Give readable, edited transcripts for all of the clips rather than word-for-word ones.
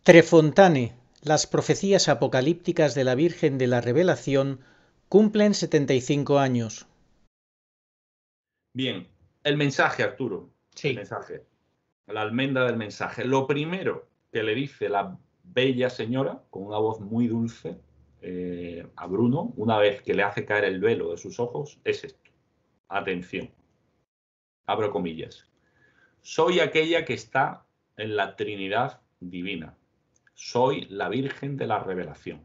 Trefontane, las profecías apocalípticas de la Virgen de la Revelación, cumplen 75 años. Bien, el mensaje, Arturo. Sí. El mensaje. La almendra del mensaje. Lo primero que le dice la bella señora, con una voz muy dulce, a Bruno, una vez que le hace caer el velo de sus ojos, es esto. Atención. Abro comillas. Soy aquella que está en la Trinidad divina. Soy la Virgen de la Revelación.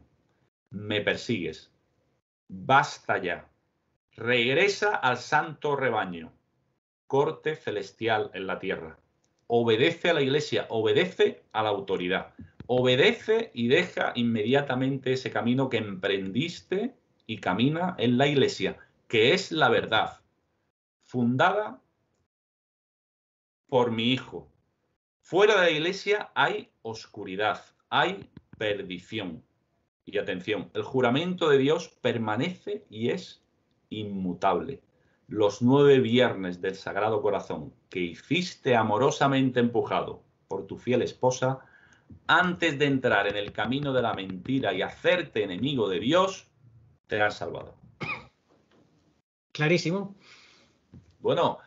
Me persigues. Basta ya. Regresa al santo rebaño. Corte celestial en la tierra. Obedece a la iglesia, obedece a la autoridad. Obedece y deja inmediatamente ese camino que emprendiste y camina en la iglesia, que es la verdad, fundada por mi Hijo. Fuera de la iglesia hay oscuridad, hay perdición. Y atención, el juramento de Dios permanece y es inmutable. Los 9 viernes del Sagrado Corazón que hiciste amorosamente empujado por tu fiel esposa, antes de entrar en el camino de la mentira y hacerte enemigo de Dios, te han salvado. Clarísimo. Bueno,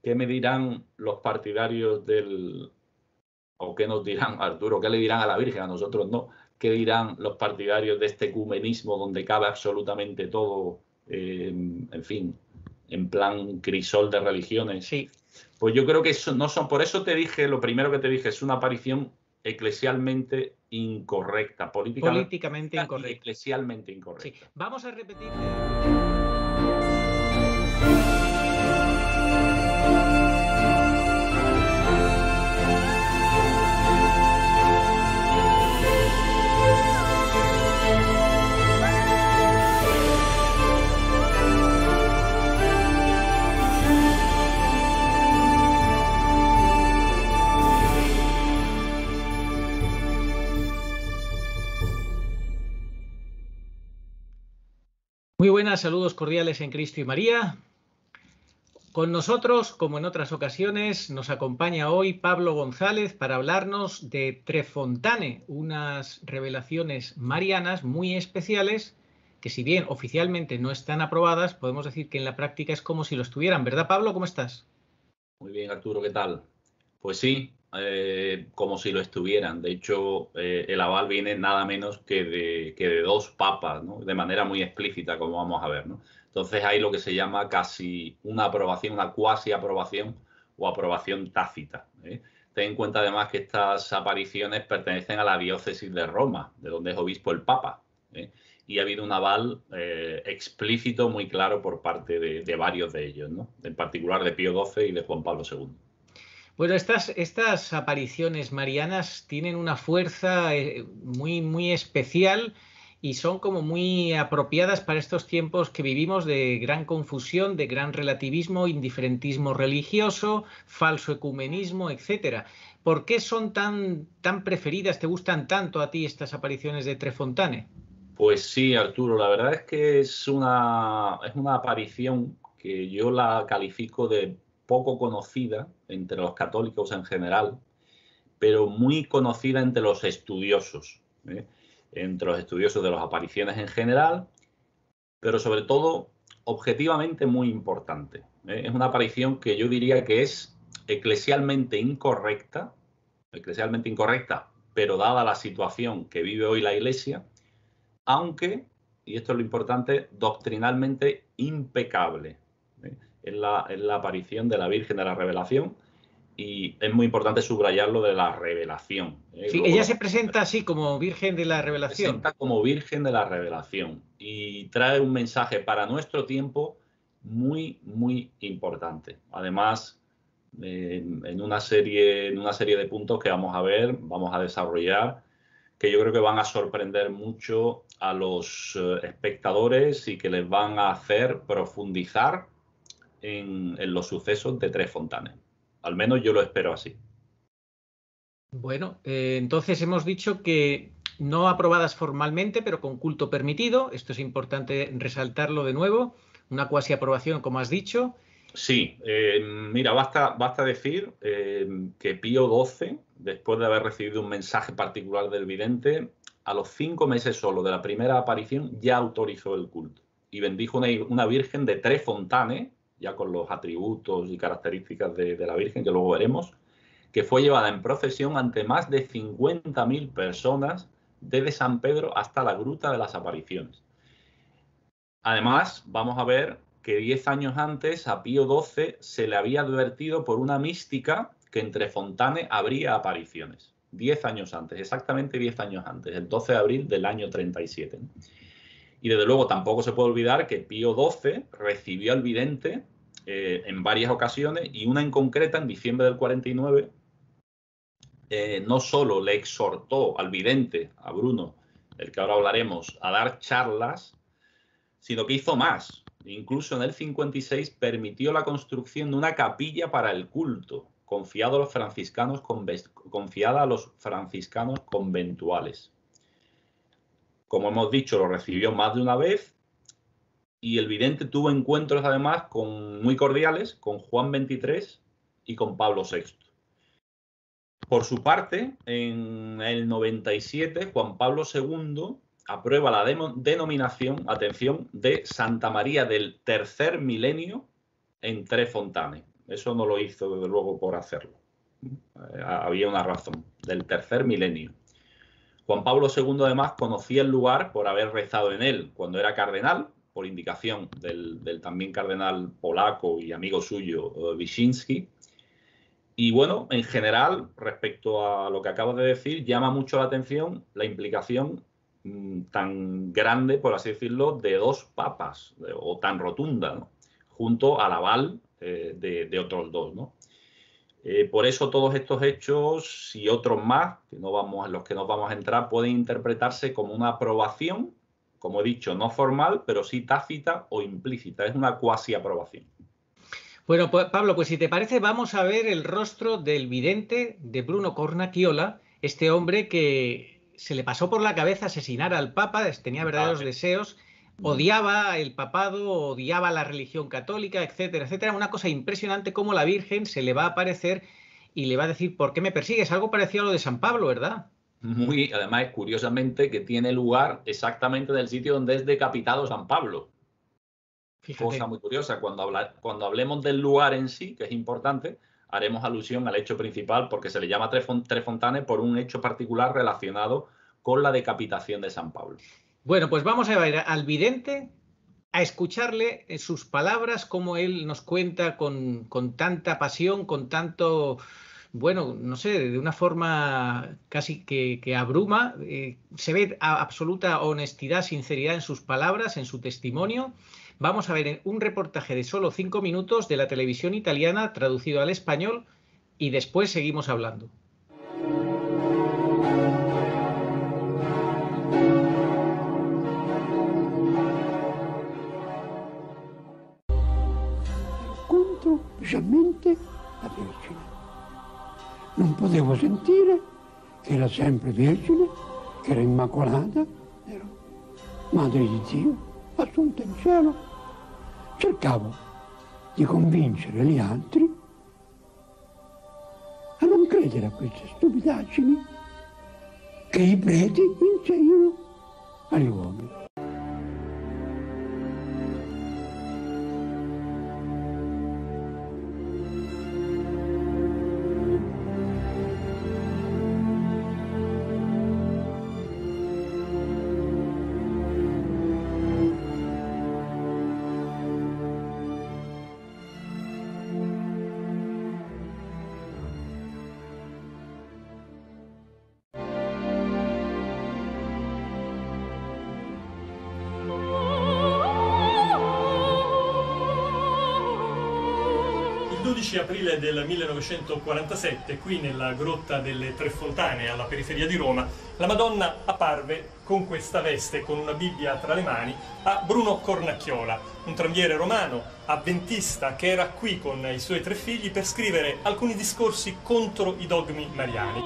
¿qué me dirán los partidarios del... o qué nos dirán, Arturo, qué le dirán a la Virgen? A nosotros no. ¿Qué dirán los partidarios de este ecumenismo donde cabe absolutamente todo, en fin, en plan crisol de religiones? Sí. Pues yo creo que eso no son. Por eso te dije, lo primero que te dije, es una aparición eclesialmente incorrecta, políticamente incorrecta. Y eclesialmente incorrecta. Sí. Vamos a repetir. Muy buenas, saludos cordiales en Cristo y María. Con nosotros, como en otras ocasiones, nos acompaña hoy Pablo González para hablarnos de Trefontane, unas revelaciones marianas muy especiales que, si bien oficialmente no están aprobadas, podemos decir que en la práctica es como si lo estuvieran. ¿Verdad, Pablo? ¿Cómo estás? Muy bien, Arturo, ¿qué tal? Pues sí, como si lo estuvieran. De hecho, el aval viene nada menos que de 2 papas, ¿no? De manera muy explícita, como vamos a ver, ¿no? Entonces hay lo que se llama casi una aprobación, una cuasi aprobación o aprobación tácita, ¿eh? Ten en cuenta además que estas apariciones pertenecen a la diócesis de Roma, de donde es obispo el Papa, ¿eh? Y ha habido un aval explícito, muy claro, por parte de varios de ellos, ¿no? En particular de Pío XII y de Juan Pablo II. Bueno, estas apariciones marianas tienen una fuerza muy especial y son como muy apropiadas para estos tiempos que vivimos de gran confusión, de gran relativismo, indiferentismo religioso, falso ecumenismo, etcétera. ¿Por qué son tan preferidas, te gustan tanto a ti estas apariciones de Trefontane? Pues sí, Arturo, la verdad es que es una aparición que yo la califico de poco conocida entre los católicos en general, pero muy conocida entre los estudiosos, ¿eh? Entre los estudiosos de las apariciones en general, pero sobre todo objetivamente muy importante, ¿eh? Es una aparición que yo diría que es eclesialmente incorrecta, pero dada la situación que vive hoy la Iglesia, aunque, y esto es lo importante, doctrinalmente impecable, ¿eh? Es la aparición de la Virgen de la Revelación, y es muy importante subrayarlo de la revelación, ¿eh? Sí, ella se presenta así como Virgen de la Revelación. Se presenta como Virgen de la Revelación y trae un mensaje para nuestro tiempo muy, muy importante. Además, en una serie de puntos que vamos a ver, vamos a desarrollar, que yo creo que van a sorprender mucho a los espectadores y que les van a hacer profundizar en los sucesos de Trefontane. Al menos yo lo espero así. Bueno, entonces hemos dicho que no aprobadas formalmente, pero con culto permitido. Esto es importante resaltarlo de nuevo. Una cuasi aprobación, como has dicho. Sí, mira, basta decir que Pío XII, después de haber recibido un mensaje particular del vidente, a los 5 meses solo de la primera aparición ya autorizó el culto y bendijo una virgen de 3 fontanes, ya con los atributos y características de la virgen, que luego veremos, que fue llevada en procesión ante más de 50.000 personas desde San Pedro hasta la Gruta de las Apariciones. Además, vamos a ver que 10 años antes a Pío XII se le había advertido por una mística que entre Fontanes habría apariciones. 10 años antes, exactamente 10 años antes, el 12 de abril del año 37. Y desde luego tampoco se puede olvidar que Pío XII recibió al vidente en varias ocasiones, y una en concreta en diciembre del 49, no solo le exhortó al vidente, a Bruno, del que ahora hablaremos, a dar charlas, sino que hizo más. Incluso en el 56 permitió la construcción de una capilla para el culto, confiada a los franciscanos conventuales. Como hemos dicho, lo recibió más de una vez, y el vidente tuvo encuentros además muy cordiales con Juan XXIII y con Pablo VI. Por su parte, en el 97, Juan Pablo II aprueba la denominación, atención, de Santa María del Tercer Milenio en Tres Fontanes. Eso no lo hizo, desde luego, por hacerlo. Había una razón, del Tercer Milenio. Juan Pablo II, además, conocía el lugar por haber rezado en él cuando era cardenal, por indicación del también cardenal polaco y amigo suyo, Wyszynski. Y bueno, en general, respecto a lo que acabo de decir, llama mucho la atención la implicación tan grande, por así decirlo, de 2 papas, o tan rotunda, ¿no?, junto al aval de otros 2, ¿no? Por eso todos estos hechos y otros más, en los que nos vamos a entrar, pueden interpretarse como una aprobación, como he dicho, no formal, pero sí tácita o implícita. Es una cuasi aprobación. Bueno, pues, Pablo, pues si te parece, vamos a ver el rostro del vidente de Bruno Cornacchiola, este hombre que se le pasó por la cabeza asesinar al Papa, tenía verdaderos deseos, odiaba el papado, odiaba la religión católica, etcétera, etcétera. Una cosa impresionante, cómo la Virgen se le va a aparecer y le va a decir: ¿por qué me persigues? Algo parecido a lo de San Pablo, ¿verdad? Además, curiosamente, que tiene lugar exactamente en el sitio donde es decapitado San Pablo. Fíjate. Cosa muy curiosa. Cuando hablemos del lugar en sí, que es importante, haremos alusión al hecho principal, porque se le llama Tres Fontanes por un hecho particular relacionado con la decapitación de San Pablo. Bueno, pues vamos a ver al vidente, a escucharle en sus palabras, cómo él nos cuenta con tanta pasión, con tanto, bueno, no sé, de una forma casi que abruma. Se ve absoluta honestidad, sinceridad en sus palabras, en su testimonio. Vamos a ver un reportaje de solo 5 minutos de la televisión italiana, traducido al español, y después seguimos hablando. Incontro specialmente la Vergine. Non potevo sentire che era sempre Vergine, che era Immacolata, era Madre di Dio, assunta in cielo. Cercavo di convincere gli altri a non credere a queste stupidaggini che i preti insegnano agli uomini. Il 12 aprile del 1947, qui nella Grotta delle Tre Fontane, alla periferia di Roma, la Madonna apparve con questa veste, con una Bibbia tra le mani, a Bruno Cornacchiola, un tranviere romano, avventista, che era qui con i suoi 3 figli per scrivere alcuni discorsi contro i dogmi mariani.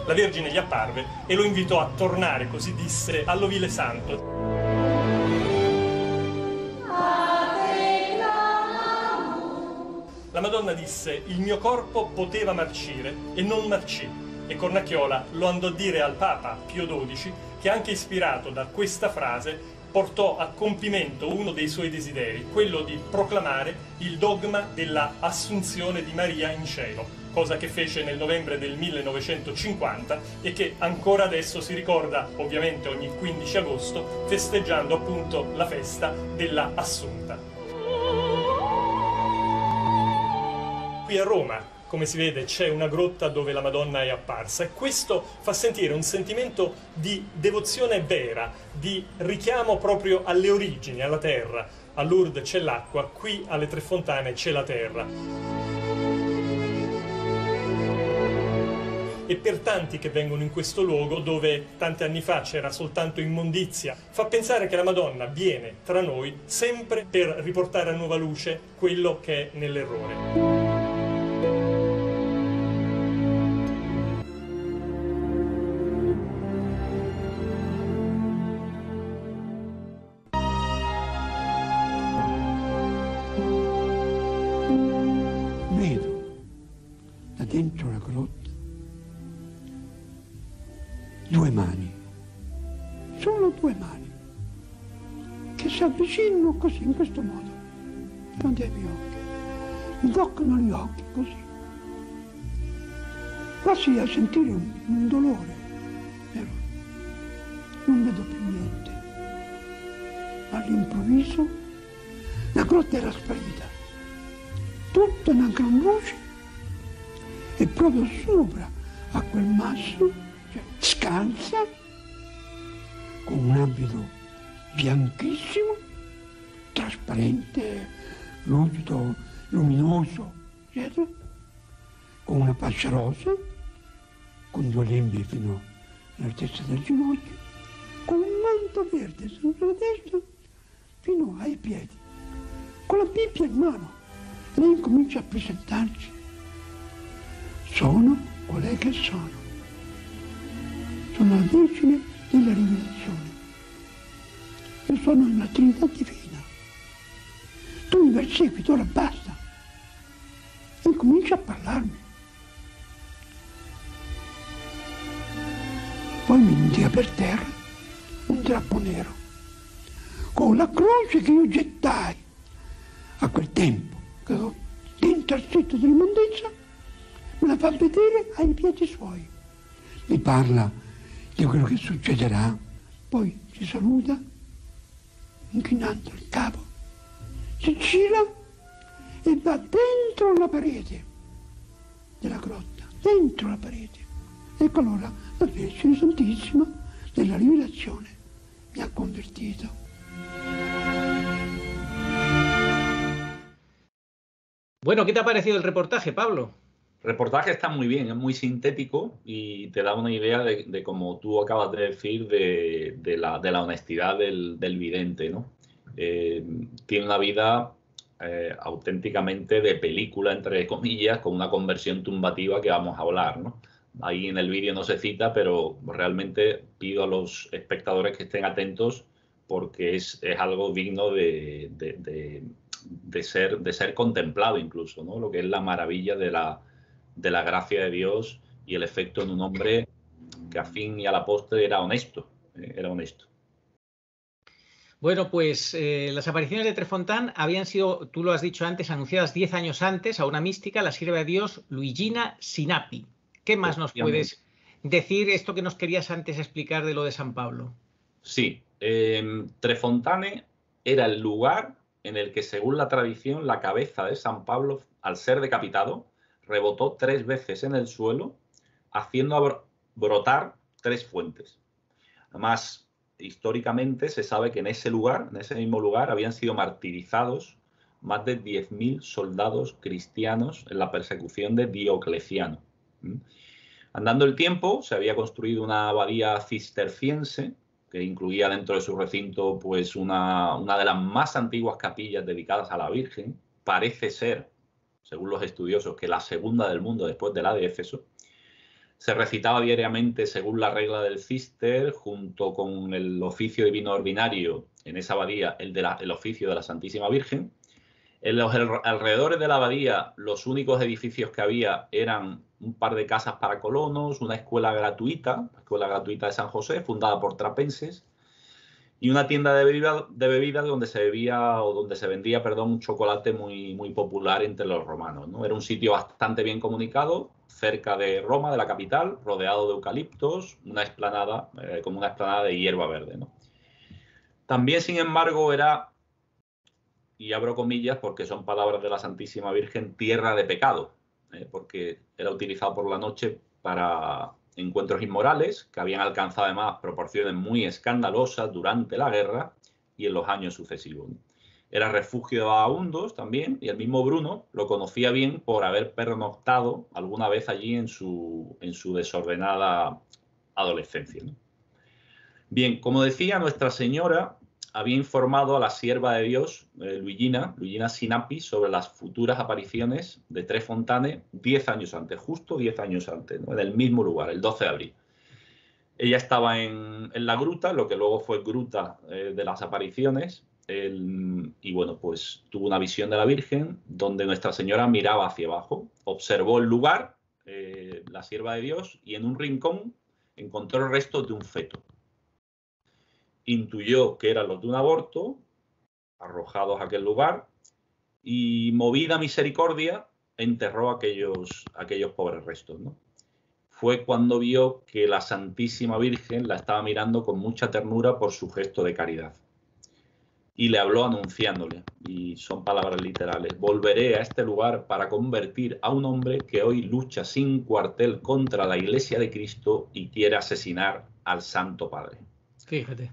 La Vergine gli apparve e lo invitò a tornare, così disse, all'ovile santo. la Madonna disse: il mio corpo poteva marcire e non marcì. E Cornacchiola lo andò a dire al Papa Pio XII, che anche ispirato da questa frase portò a compimento uno dei suoi desideri, quello di proclamare il dogma della Assunzione di Maria in cielo, cosa che fece nel novembre del 1950 e che ancora adesso si ricorda ovviamente ogni 15 agosto, festeggiando appunto la festa della Assunta. Qui a Roma, come si vede, c'è una grotta dove la Madonna è apparsa e questo fa sentire un sentimento di devozione vera, di richiamo proprio alle origini, alla terra. A Lourdes c'è l'acqua, qui alle Tre Fontane c'è la terra. E per tanti che vengono in questo luogo, dove tanti anni fa c'era soltanto immondizia, fa pensare che la Madonna viene tra noi sempre per riportare a nuova luce quello che è nell'errore. Dentro la grotta, due mani, solo due mani, che si avvicinano così, in questo modo, davanti ai miei occhi, mi toccano gli occhi così, quasi a sentire un dolore, però non vedo più niente. All'improvviso la grotta era sparita, tutta una gran luce, e proprio sopra a quel masso, cioè, scalza, con un abito bianchissimo, trasparente, lucido, luminoso, eccetera, con una fascia rosa, con due lembi fino all'altezza del ginocchio, con un manto verde sopra la testa fino ai piedi, con la Bibbia in mano. Lei incomincia a presentarci. Sono colei che sono. Sono la Vergine della Rivelazione. Io sono una Trinità divina. Tu mi perseguiti, ora basta. E comincia a parlarmi. Poi mi tira per terra un drappo nero con la croce che io gettai a quel tempo, che ero dentro al setto dell'immondizia. Me la fa vedere ai piedi suoi. Mi parla di quello che succederà, poi si saluta, inchinando il capo, si gira e va dentro la parete della grotta, dentro la parete. Ecco allora la Vergine Santissima della Rivelazione mi ha convertito. Bueno, ¿qué te ha parecido el reportaje, Pablo? El reportaje está muy bien, es muy sintético y te da una idea de como tú acabas de decir, de la honestidad del vidente, ¿no? Tiene una vida auténticamente de película, entre comillas, con una conversión tumbativa que vamos a hablar, ¿no? Ahí en el vídeo no se cita, pero realmente pido a los espectadores que estén atentos porque es algo digno de ser contemplado incluso, ¿no? Lo que es la maravilla de la gracia de Dios y el efecto en un hombre que a fin y a la postre era honesto. Bueno, pues las apariciones de Tre Fontane habían sido, tú lo has dicho antes, anunciadas 10 años antes a una mística, la sierva de Dios Luigina Sinapi. ¿Qué más nos puedes decir, esto que nos querías antes explicar de lo de San Pablo? Sí, Tre Fontane era el lugar en el que, según la tradición, la cabeza de San Pablo, al ser decapitado, rebotó 3 veces en el suelo, haciendo brotar 3 fuentes. Además, históricamente se sabe que en ese mismo lugar, habían sido martirizados más de 10.000 soldados cristianos en la persecución de Diocleciano. Andando el tiempo, se había construido una abadía cisterciense que incluía dentro de su recinto pues una de las más antiguas capillas dedicadas a la Virgen. Parece ser, según los estudiosos, que la segunda del mundo después de la de Éfeso. Se recitaba diariamente, según la regla del Cister, junto con el oficio divino ordinario en esa abadía, el oficio de la Santísima Virgen. En los alrededores de la abadía, los únicos edificios que había eran un par de casas para colonos, una escuela gratuita, la Escuela Gratuita de San José, fundada por trapenses, y una tienda de bebidas donde se bebía o donde se vendía, perdón, un chocolate muy popular entre los romanos, ¿no? Era un sitio bastante bien comunicado, cerca de Roma, de la capital, rodeado de eucaliptos, una explanada, como una explanada de hierba verde, ¿no? También, sin embargo, era, y abro comillas porque son palabras de la Santísima Virgen, tierra de pecado, porque era utilizado por la noche para encuentros inmorales que habían alcanzado además proporciones muy escandalosas durante la guerra y en los años sucesivos. Era refugio de vagabundos también, y el mismo Bruno lo conocía bien por haber pernoctado alguna vez allí en su desordenada adolescencia, ¿no? Bien, como decía, Nuestra Señora había informado a la sierva de Dios, Luigina Sinapi, sobre las futuras apariciones de Tre Fontane 10 años antes, justo 10 años antes, ¿no? En el mismo lugar, el 12 de abril. Ella estaba en la gruta, lo que luego fue gruta de las apariciones, y bueno, pues tuvo una visión de la Virgen donde Nuestra Señora miraba hacia abajo, observó el lugar, la sierva de Dios, y en un rincón encontró restos de un feto. Intuyó que eran los de un aborto, arrojados a aquel lugar, y movida a misericordia, enterró aquellos pobres restos, ¿no? Fue cuando vio que la Santísima Virgen la estaba mirando con mucha ternura por su gesto de caridad. Y le habló anunciándole, y son palabras literales: volveré a este lugar para convertir a un hombre que hoy lucha sin cuartel contra la Iglesia de Cristo y quiere asesinar al Santo Padre. Fíjate.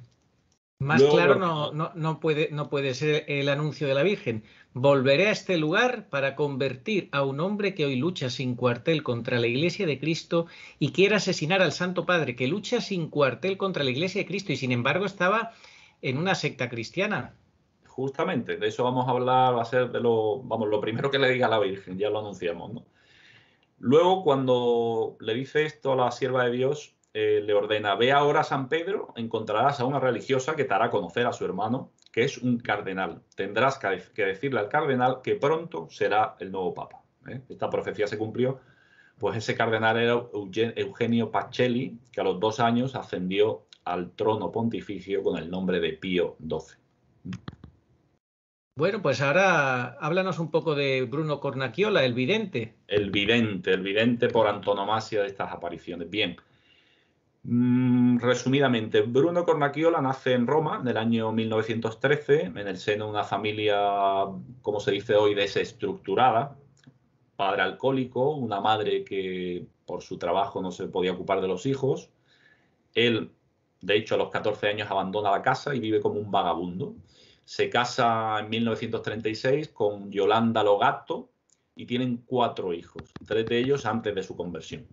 Más luego, claro no puede ser el anuncio de la Virgen. Volveré a este lugar para convertir a un hombre que hoy lucha sin cuartel contra la Iglesia de Cristo y quiere asesinar al Santo Padre, que lucha sin cuartel contra la Iglesia de Cristo y sin embargo estaba en una secta cristiana. Justamente, de eso vamos a hablar, va a ser lo primero que le diga a la Virgen, ya lo anunciamos, ¿no? Luego, cuando le dice esto a la sierva de Dios, le ordena: ve ahora a San Pedro, encontrarás a una religiosa que te hará conocer a su hermano, que es un cardenal. Tendrás que decirle al cardenal que pronto será el nuevo papa. Esta profecía se cumplió, pues ese cardenal era Eugenio Pacelli, que a los 2 años ascendió al trono pontificio con el nombre de Pío XII. Bueno, pues ahora háblanos un poco de Bruno Cornacchiola, el vidente. El vidente por antonomasia de estas apariciones. Bien. Resumidamente, Bruno Cornacchiola nace en Roma en el año 1913, en el seno de una familia, como se dice hoy, desestructurada. Padre alcohólico, una madre que por su trabajo no se podía ocupar de los hijos. Él, de hecho, a los 14 años abandona la casa y vive como un vagabundo. Se casa en 1936 con Yolanda Logatto y tienen 4 hijos, 3 de ellos antes de su conversión.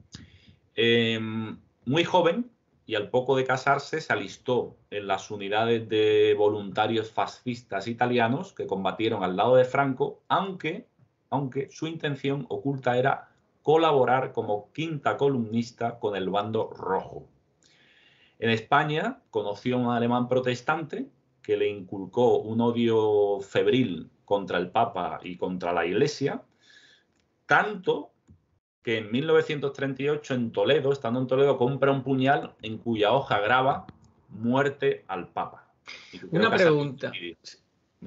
Muy joven, y al poco de casarse se alistó en las unidades de voluntarios fascistas italianos que combatieron al lado de Franco, aunque su intención oculta era colaborar como quinta columnista con el bando rojo. En España conoció a un alemán protestante que le inculcó un odio febril contra el Papa y contra la Iglesia, tanto que en 1938 en Toledo, estando en Toledo, compra un puñal en cuya hoja graba "muerte al Papa". Una pregunta.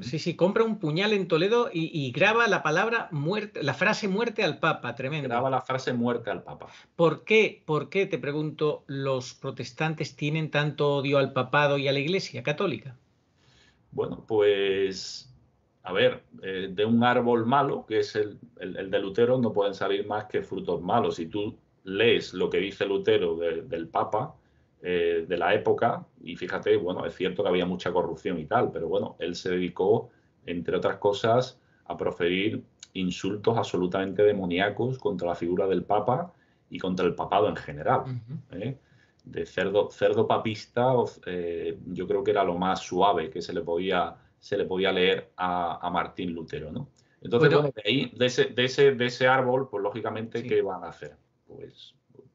Sí, compra un puñal en Toledo y graba la palabra muerte, la frase "muerte al Papa", tremendo. Graba la frase "muerte al Papa". ¿Por qué, te pregunto, los protestantes tienen tanto odio al papado y a la Iglesia católica? Bueno, pues, a ver, de un árbol malo, que es el de Lutero, no pueden salir más que frutos malos. Si tú lees lo que dice Lutero del Papa, de la época, y fíjate, bueno, es cierto que había mucha corrupción y tal, pero bueno, él se dedicó, entre otras cosas, a proferir insultos absolutamente demoníacos contra la figura del Papa y contra el papado en general. De cerdo papista, yo creo que era lo más suave que se le podía leer a Martín Lutero, ¿no? Entonces, bueno, de ahí, de ese árbol, pues lógicamente, sí. ¿Qué van a hacer?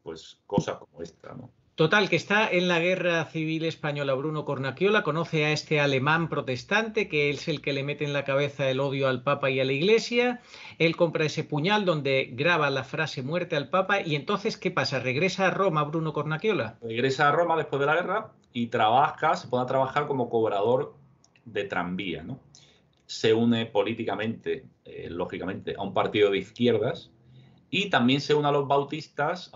Pues cosas como esta, ¿no? Total, que está en la Guerra Civil Española Bruno Cornacchiola, conoce a este alemán protestante, que es el que le mete en la cabeza el odio al Papa y a la Iglesia. Él compra ese puñal donde graba la frase muerte al Papa y entonces, ¿qué pasa? ¿Regresa a Roma Bruno Cornacchiola? Regresa a Roma después de la guerra y se pone a trabajar como cobrador de tranvía, ¿no? Se une políticamente, lógicamente, a un partido de izquierdas. Y también se une a los bautistas,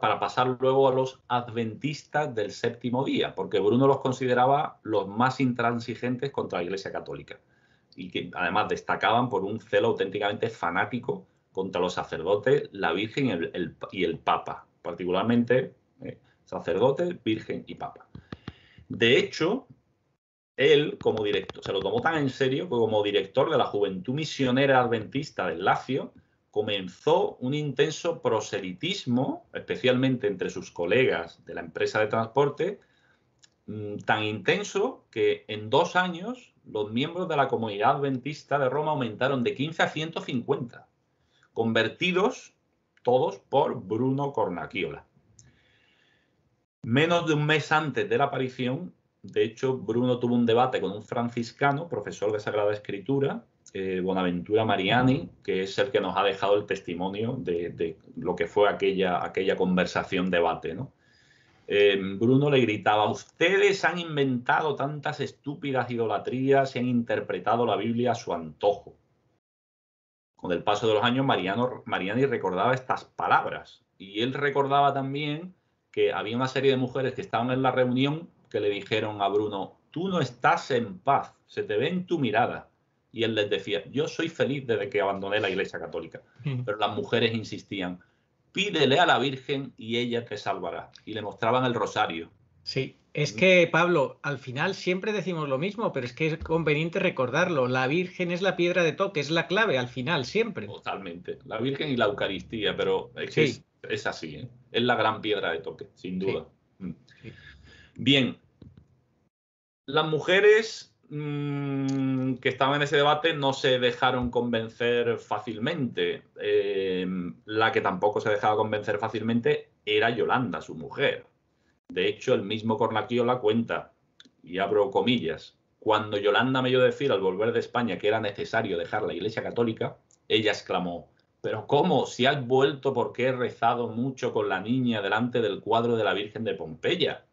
para pasar luego a los adventistas del séptimo día, porque Bruno los consideraba los más intransigentes contra la Iglesia Católica y que además destacaban por un celo auténticamente fanático contra los sacerdotes, la Virgen y el Papa, particularmente sacerdotes, Virgen y Papa. De hecho, él, como director, se lo tomó tan en serio que como director de la Juventud Misionera Adventista del Lacio, comenzó un intenso proselitismo, especialmente entre sus colegas de la empresa de transporte, tan intenso que en 2 años los miembros de la comunidad adventista de Roma aumentaron de 15 a 150, convertidos todos por Bruno Cornacchiola. Menos de un mes antes de la aparición, de hecho, Bruno tuvo un debate con un franciscano, profesor de Sagrada Escritura, Bonaventura Mariani, que es el que nos ha dejado el testimonio de lo que fue aquella conversación, debate, ¿no? Bruno le gritaba: ustedes han inventado tantas estúpidas idolatrías y han interpretado la Biblia a su antojo. Con el paso de los años, Mariani recordaba estas palabras y él recordaba también que había una serie de mujeres que estaban en la reunión que le dijeron a Bruno: tú no estás en paz, se te ve en tu mirada. Y él les decía: yo soy feliz desde que abandoné la Iglesia Católica. Pero las mujeres insistían: pídele a la Virgen y ella te salvará. Y le mostraban el rosario. Sí, es que, Pablo, al final siempre decimos lo mismo, pero es que es conveniente recordarlo. La Virgen es la piedra de toque, es la clave al final, siempre. Totalmente. La Virgen y la Eucaristía, pero es que Sí. es así, ¿eh? Es la gran piedra de toque, sin duda. Sí. Sí. Bien. Las mujeres que estaban en ese debate no se dejaron convencer fácilmente. La que tampoco se dejaba convencer fácilmente era Yolanda, su mujer. De hecho, el mismo Cornacchiola cuenta, y abro comillas: cuando Yolanda me oyó decir al volver de España que era necesario dejar la Iglesia Católica, ella exclamó: ¿pero cómo? Si has vuelto porque he rezado mucho con la niña delante del cuadro de la Virgen de Pompeya.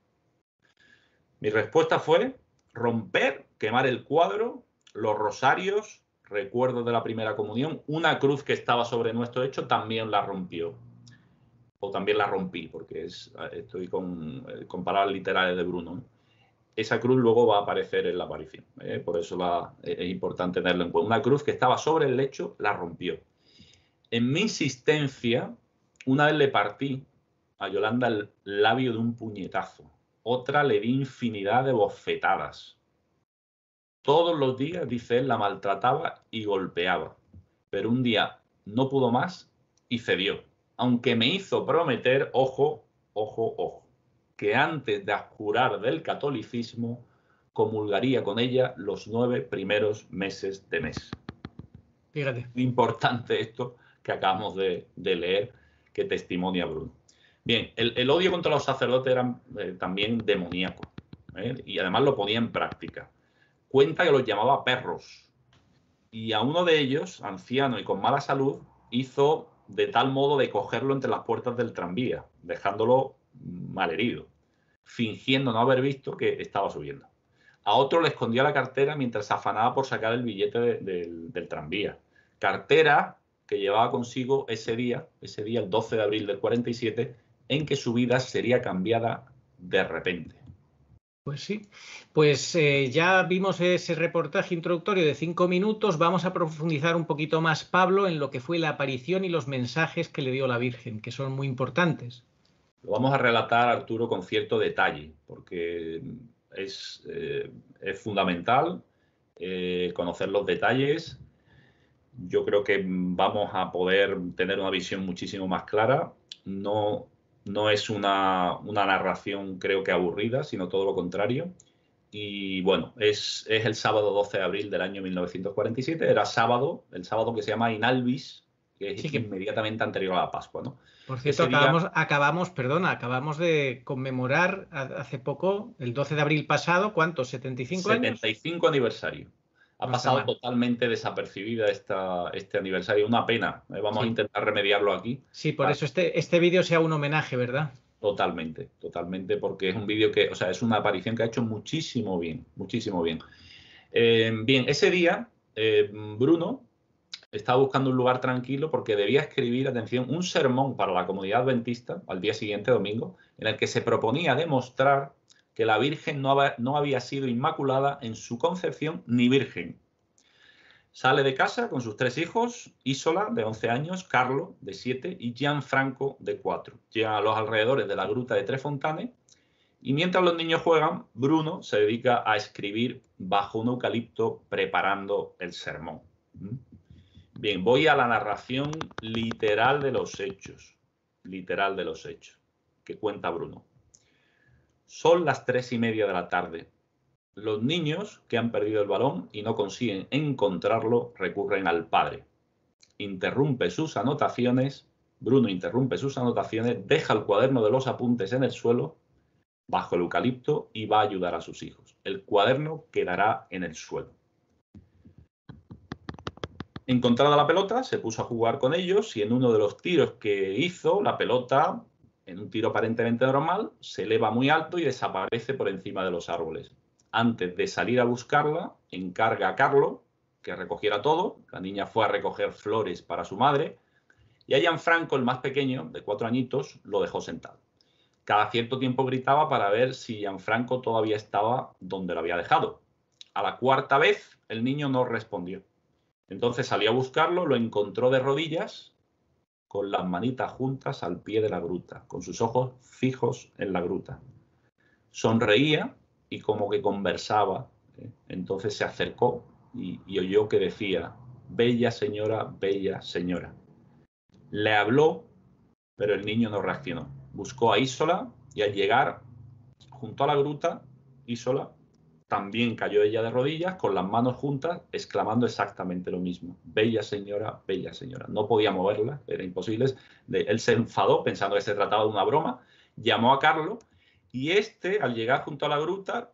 Mi respuesta fue: romper, quemar el cuadro, los rosarios, recuerdos de la primera comunión, una cruz que estaba sobre nuestro lecho también la rompió. O también la rompí, porque estoy con palabras literales de Bruno, ¿no? Esa cruz luego va a aparecer en la aparición, por eso es importante tenerlo en cuenta. Una cruz que estaba sobre el lecho la rompió. En mi insistencia, una vez le partí a Yolanda el labio de un puñetazo. Otra le di infinidad de bofetadas. Todos los días, dice él, la maltrataba y golpeaba. Pero un día no pudo más y cedió. Aunque me hizo prometer, ojo, que antes de abjurar del catolicismo, comulgaría con ella los 9 primeros meses de mes. Fíjate. Importante esto que acabamos de leer, que testimonia Bruno. Bien, el odio contra los sacerdotes era también demoníaco, y además lo ponía en práctica. Cuenta que los llamaba perros, y a uno de ellos, anciano y con mala salud, hizo de tal modo de cogerlo entre las puertas del tranvía, dejándolo malherido, fingiendo no haber visto que estaba subiendo. A otro le escondió la cartera mientras se afanaba por sacar el billete del tranvía. Cartera que llevaba consigo ese día, el 12 de abril del 47, en que su vida sería cambiada de repente. Pues sí, pues ya vimos ese reportaje introductorio de 5 minutos. Vamos a profundizar un poquito más, Pablo, en lo que fue la aparición y los mensajes que le dio la Virgen, que son muy importantes. Lo vamos a relatar, Arturo, con cierto detalle, porque es fundamental conocer los detalles. Yo creo que vamos a poder tener una visión muchísimo más clara. No es una narración, creo que aburrida, sino todo lo contrario. Y bueno, es el sábado 12 de abril del año 1947. Era sábado, el sábado que se llama Inalvis, que es Sí, que, inmediatamente anterior a la Pascua, ¿no? por cierto, Ese día, acabamos de conmemorar hace poco, el 12 de abril pasado, ¿cuántos? ¿75 años? 75 aniversario. Ha No está pasado mal. totalmente desapercibida este aniversario. Una pena. Vamos a Sí, intentar remediarlo aquí. sí, por eso este vídeo sea un homenaje, ¿verdad? Totalmente, totalmente, porque es un vídeo que, o sea, es una aparición que ha hecho muchísimo bien, muchísimo bien. Bien, ese día Bruno estaba buscando un lugar tranquilo porque debía escribir, atención, un sermón para la comunidad adventista al día siguiente, domingo, en el que se proponía demostrar que la Virgen no había sido inmaculada en su concepción ni virgen. Sale de casa con sus 3 hijos, Isola, de 11 años, Carlo, de 7, y Gianfranco, de 4. Llegan a los alrededores de la gruta de Tre Fontane y mientras los niños juegan, Bruno se dedica a escribir bajo un eucalipto preparando el sermón. Bien, voy a la narración literal de los hechos. Literal de los hechos. Que cuenta Bruno. Son las 3:30 de la tarde. Los niños que han perdido el balón y no consiguen encontrarlo recurren al padre. Bruno interrumpe sus anotaciones, deja el cuaderno de los apuntes en el suelo, bajo el eucalipto, y va a ayudar a sus hijos. El cuaderno quedará en el suelo. Encontrada la pelota, se puso a jugar con ellos y en uno de los tiros que hizo, la pelota, en un tiro aparentemente normal, se eleva muy alto y desaparece por encima de los árboles. Antes de salir a buscarla, encarga a Carlo que recogiera todo. La niña fue a recoger flores para su madre y a Gianfranco, el más pequeño, de 4 añitos, lo dejó sentado. Cada cierto tiempo gritaba para ver si Gianfranco todavía estaba donde lo había dejado. A la 4ª vez, el niño no respondió. Entonces salió a buscarlo, lo encontró de rodillas, con las manitas juntas al pie de la gruta, con sus ojos fijos en la gruta. Sonreía y como que conversaba. Entonces se acercó y oyó que decía: bella señora, bella señora. Le habló, pero el niño no reaccionó. Buscó a Isola y al llegar junto a la gruta, Isola también cayó ella de rodillas, con las manos juntas, exclamando exactamente lo mismo. Bella señora, bella señora. No podía moverla, era imposible. Él se enfadó pensando que se trataba de una broma, llamó a Carlo y este, al llegar junto a la gruta,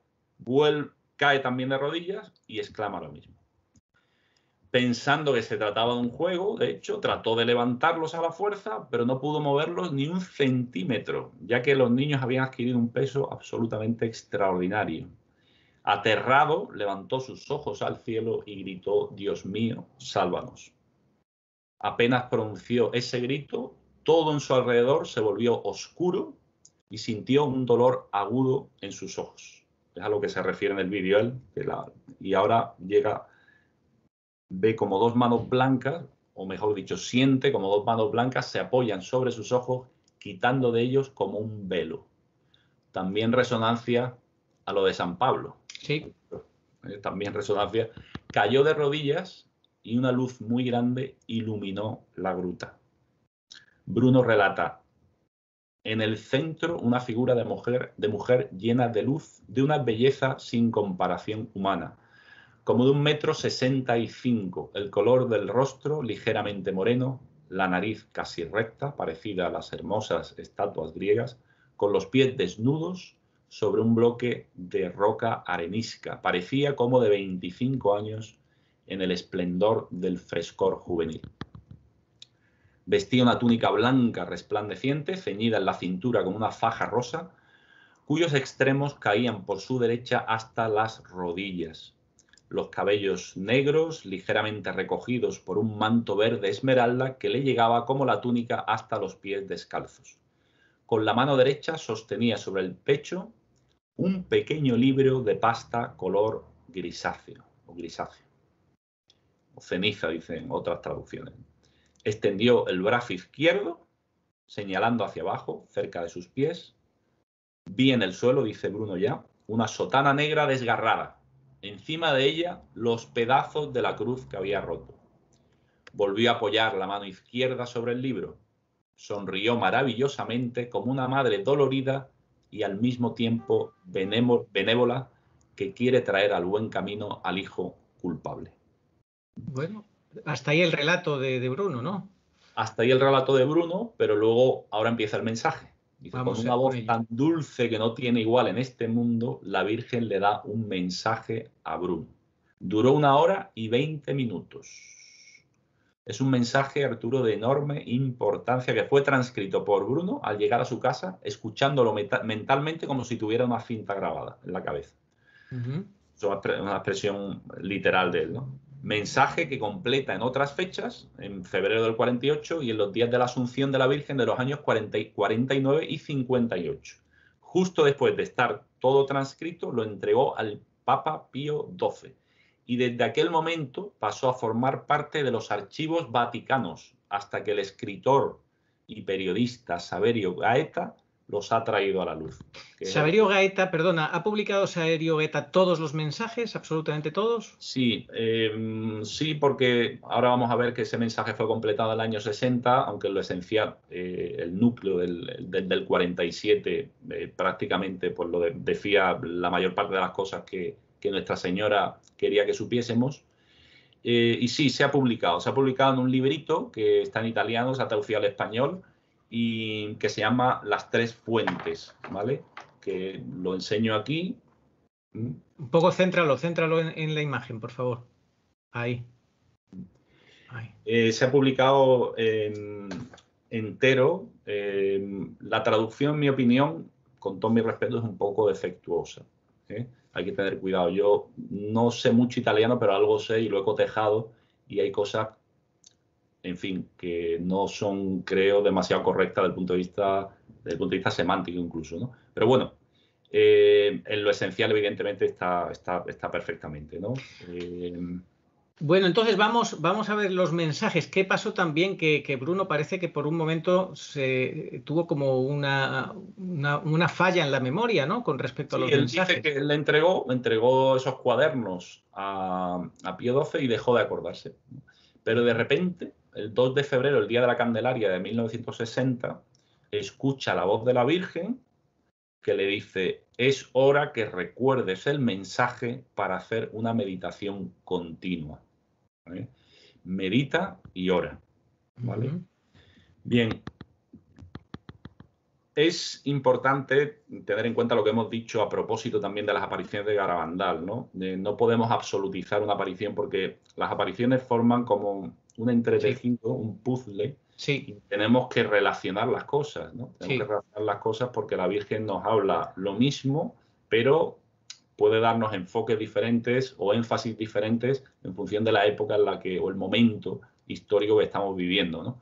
cae también de rodillas y exclama lo mismo. Pensando que se trataba de un juego, de hecho, trató de levantarlos a la fuerza, pero no pudo moverlos ni un centímetro, ya que los niños habían adquirido un peso absolutamente extraordinario. Aterrado, levantó sus ojos al cielo y gritó: Dios mío, sálvanos. Apenas pronunció ese grito, todo en su alrededor se volvió oscuro y sintió un dolor agudo en sus ojos. Es a lo que se refiere en el vídeo él. Y ahora ve como 2 manos blancas, o mejor dicho, siente como 2 manos blancas se apoyan sobre sus ojos, quitando de ellos como un velo. También resonancia a lo de San Pablo. Sí. También resonancia. Cayó de rodillas y una luz muy grande iluminó la gruta. Bruno relata: en el centro una figura de mujer llena de luz, de una belleza sin comparación humana, como de 1,65 m, el color del rostro ligeramente moreno, la nariz casi recta, parecida a las hermosas estatuas griegas, con los pies desnudos sobre un bloque de roca arenisca. Parecía como de 25 años en el esplendor del frescor juvenil. Vestía una túnica blanca resplandeciente, ceñida en la cintura con una faja rosa, cuyos extremos caían por su derecha hasta las rodillas. Los cabellos negros, ligeramente recogidos por un manto verde esmeralda que le llegaba como la túnica hasta los pies descalzos. Con la mano derecha sostenía sobre el pecho un pequeño libro de pasta color grisáceo, o ceniza, dicen otras traducciones. Extendió el brazo izquierdo, señalando hacia abajo, cerca de sus pies. Vi en el suelo, dice Bruno ya, una sotana negra desgarrada. Encima de ella, los pedazos de la cruz que había roto. Volvió a apoyar la mano izquierda sobre el libro. Sonrió maravillosamente como una madre dolorida y al mismo tiempo benévola que quiere traer al buen camino al hijo culpable. Bueno, hasta ahí el relato de Bruno, ¿no? hasta ahí el relato de Bruno, pero luego ahora empieza el mensaje. Dice, con una voz tan dulce que no tiene igual en este mundo, la Virgen le da un mensaje a Bruno. Duró 1 hora y 20 minutos. Es un mensaje, Arturo, de enorme importancia que fue transcrito por Bruno al llegar a su casa, escuchándolo mentalmente como si tuviera una cinta grabada en la cabeza. Es una expresión literal de él, ¿no? Mensaje que completa en otras fechas, en febrero del 48 y en los días de la Asunción de la Virgen de los años 49 y 58. Justo después de estar todo transcrito, lo entregó al Papa Pío XII. Y desde aquel momento pasó a formar parte de los archivos vaticanos, hasta que el escritor y periodista Saverio Gaeta los ha traído a la luz. Saverio Gaeta, perdona, ¿ha publicado Saverio Gaeta todos los mensajes, absolutamente todos? Sí, sí, porque ahora vamos a ver que ese mensaje fue completado en el año 60, aunque lo esencial, el núcleo del 47, prácticamente pues lo decía la mayor parte de las cosas que Nuestra Señora quería que supiésemos. Y sí, se ha publicado en un librito que está en italiano, se ha traducido al español, y que se llama Las Tres Fuentes, ¿vale? Que lo enseño aquí. Un poco céntralo en la imagen, por favor. Ahí. Se ha publicado entero. La traducción, en mi opinión, con todo mi respeto, es un poco defectuosa, ¿eh? Hay que tener cuidado. Yo no sé mucho italiano, pero algo sé y lo he cotejado, y hay cosas, en fin, que no son, creo, demasiado correctas desde el punto de vista semántico incluso, ¿no? Pero bueno, en lo esencial, evidentemente, está perfectamente, ¿no? Bueno, entonces vamos a ver los mensajes. ¿Qué pasó también? Que Bruno parece que por un momento tuvo como una falla en la memoria, ¿no? Con respecto a los mensajes. Dice que él le entregó esos cuadernos a Pío XII y dejó de acordarse. Pero de repente, el 2 de febrero, el día de la Candelaria de 1960, escucha la voz de la Virgen que le dice: es hora que recuerdes el mensaje para hacer una meditación continua. ¿Vale? Medita y ora. ¿Vale? Bien. Es importante tener en cuenta lo que hemos dicho a propósito también de las apariciones de Garabandal, ¿no? No podemos absolutizar una aparición, porque las apariciones forman como un entretejido, un puzzle. Sí. Y tenemos que relacionar las cosas, ¿no? Tenemos que relacionar las cosas porque la Virgen nos habla lo mismo, pero puede darnos enfoques diferentes o énfasis diferentes en función de la época en la que, o el momento histórico que estamos viviendo, ¿no?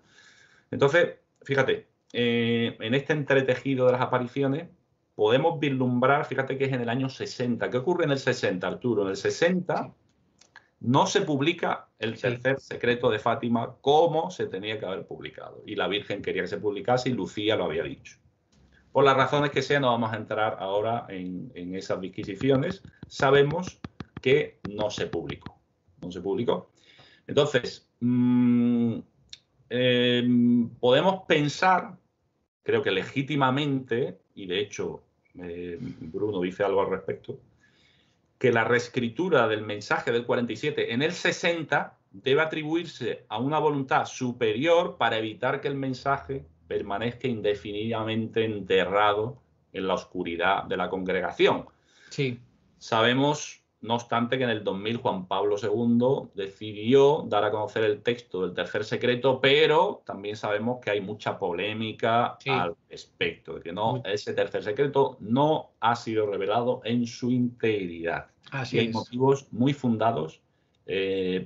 Entonces, fíjate, en este entretejido de las apariciones podemos vislumbrar, fíjate que es en el año 60. ¿Qué ocurre en el 60, Arturo? En el 60 no se publica el tercer secreto de Fátima como se tenía que haber publicado. Y la Virgen quería que se publicase y Lucía lo había dicho. Por las razones que sean, no vamos a entrar ahora en esas disquisiciones. Sabemos que no se publicó. No se publicó. Entonces, podemos pensar, creo que legítimamente, y de hecho Bruno dice algo al respecto, que la reescritura del mensaje del 47 en el 60 debe atribuirse a una voluntad superior para evitar que el mensaje permanezca indefinidamente enterrado en la oscuridad de la congregación. Sí. Sabemos, no obstante, que en el 2000 Juan Pablo II decidió dar a conocer el texto del tercer secreto, pero también sabemos que hay mucha polémica al respecto, de que ese tercer secreto no ha sido revelado en su integridad. Así y hay motivos muy fundados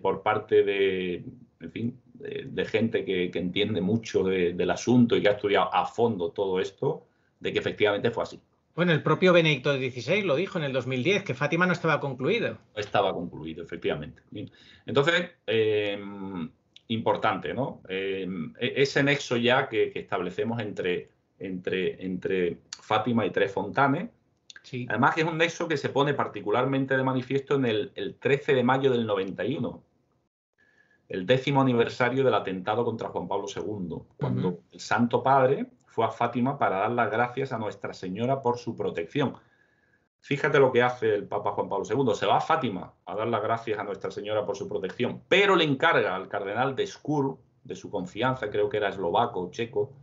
por parte de, en fin, de gente que entiende mucho del asunto y que ha estudiado a fondo todo esto, de que efectivamente fue así. Bueno, el propio Benedicto XVI lo dijo en el 2010, que Fátima no estaba concluido. No estaba concluido, efectivamente. Entonces, importante, ¿no? Ese nexo ya que establecemos entre Fátima y Tres Fontanes. Sí. Además, que es un nexo que se pone particularmente de manifiesto en el 13 de mayo del 91, el 10º aniversario del atentado contra Juan Pablo II, cuando el Santo Padre fue a Fátima para dar las gracias a Nuestra Señora por su protección. Fíjate lo que hace el Papa Juan Pablo II. Se va a Fátima a dar las gracias a Nuestra Señora por su protección, pero le encarga al cardenal Descours de su confianza, creo que era eslovaco o checo,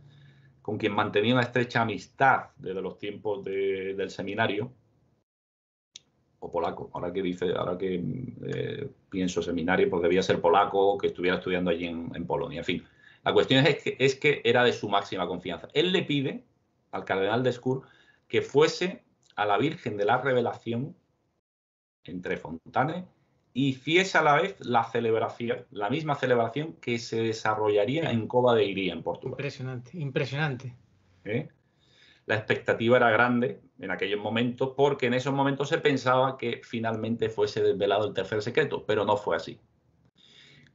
con quien mantenía una estrecha amistad desde los tiempos del seminario, o polaco, ahora que pienso seminario, pues debía ser polaco, que estuviera estudiando allí en Polonia, en fin. La cuestión es que era de su máxima confianza. Él le pide al cardenal Descours que fuese a la Virgen de la Revelación en Trefontane y hiciese a la vez la misma celebración que se desarrollaría en Cova de Iria, en Portugal. Impresionante, impresionante. La expectativa era grande en aquellos momentos porque en esos momentos se pensaba que finalmente fuese desvelado el tercer secreto, pero no fue así.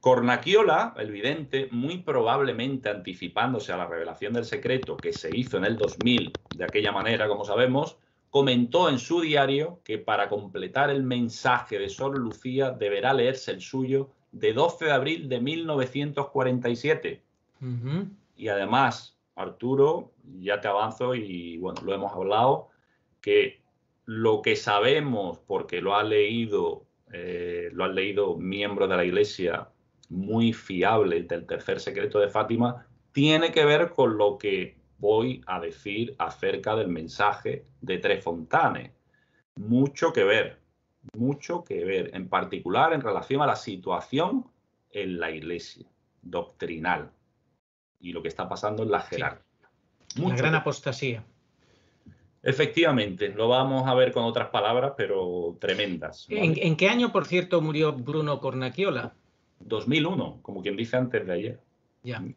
Cornacchiola, el vidente, muy probablemente anticipándose a la revelación del secreto que se hizo en el 2000 de aquella manera, como sabemos, comentó en su diario que para completar el mensaje de Sor Lucía deberá leerse el suyo de 12 de abril de 1947. Y además, Arturo, ya te avanzo y bueno, lo hemos hablado, que lo que sabemos, porque lo han leído miembros de la Iglesia muy fiables del tercer secreto de Fátima, tiene que ver con lo que voy a decir acerca del mensaje de Trefontane. Mucho que ver, en particular en relación a la situación en la Iglesia doctrinal y lo que está pasando en la jerarquía. Sí. La gran apostasía. Efectivamente, lo vamos a ver con otras palabras, pero tremendas, ¿vale? ¿En qué año, por cierto, murió Bruno Cornacchiola? 2001, como quien dice antes de ayer. Ya. En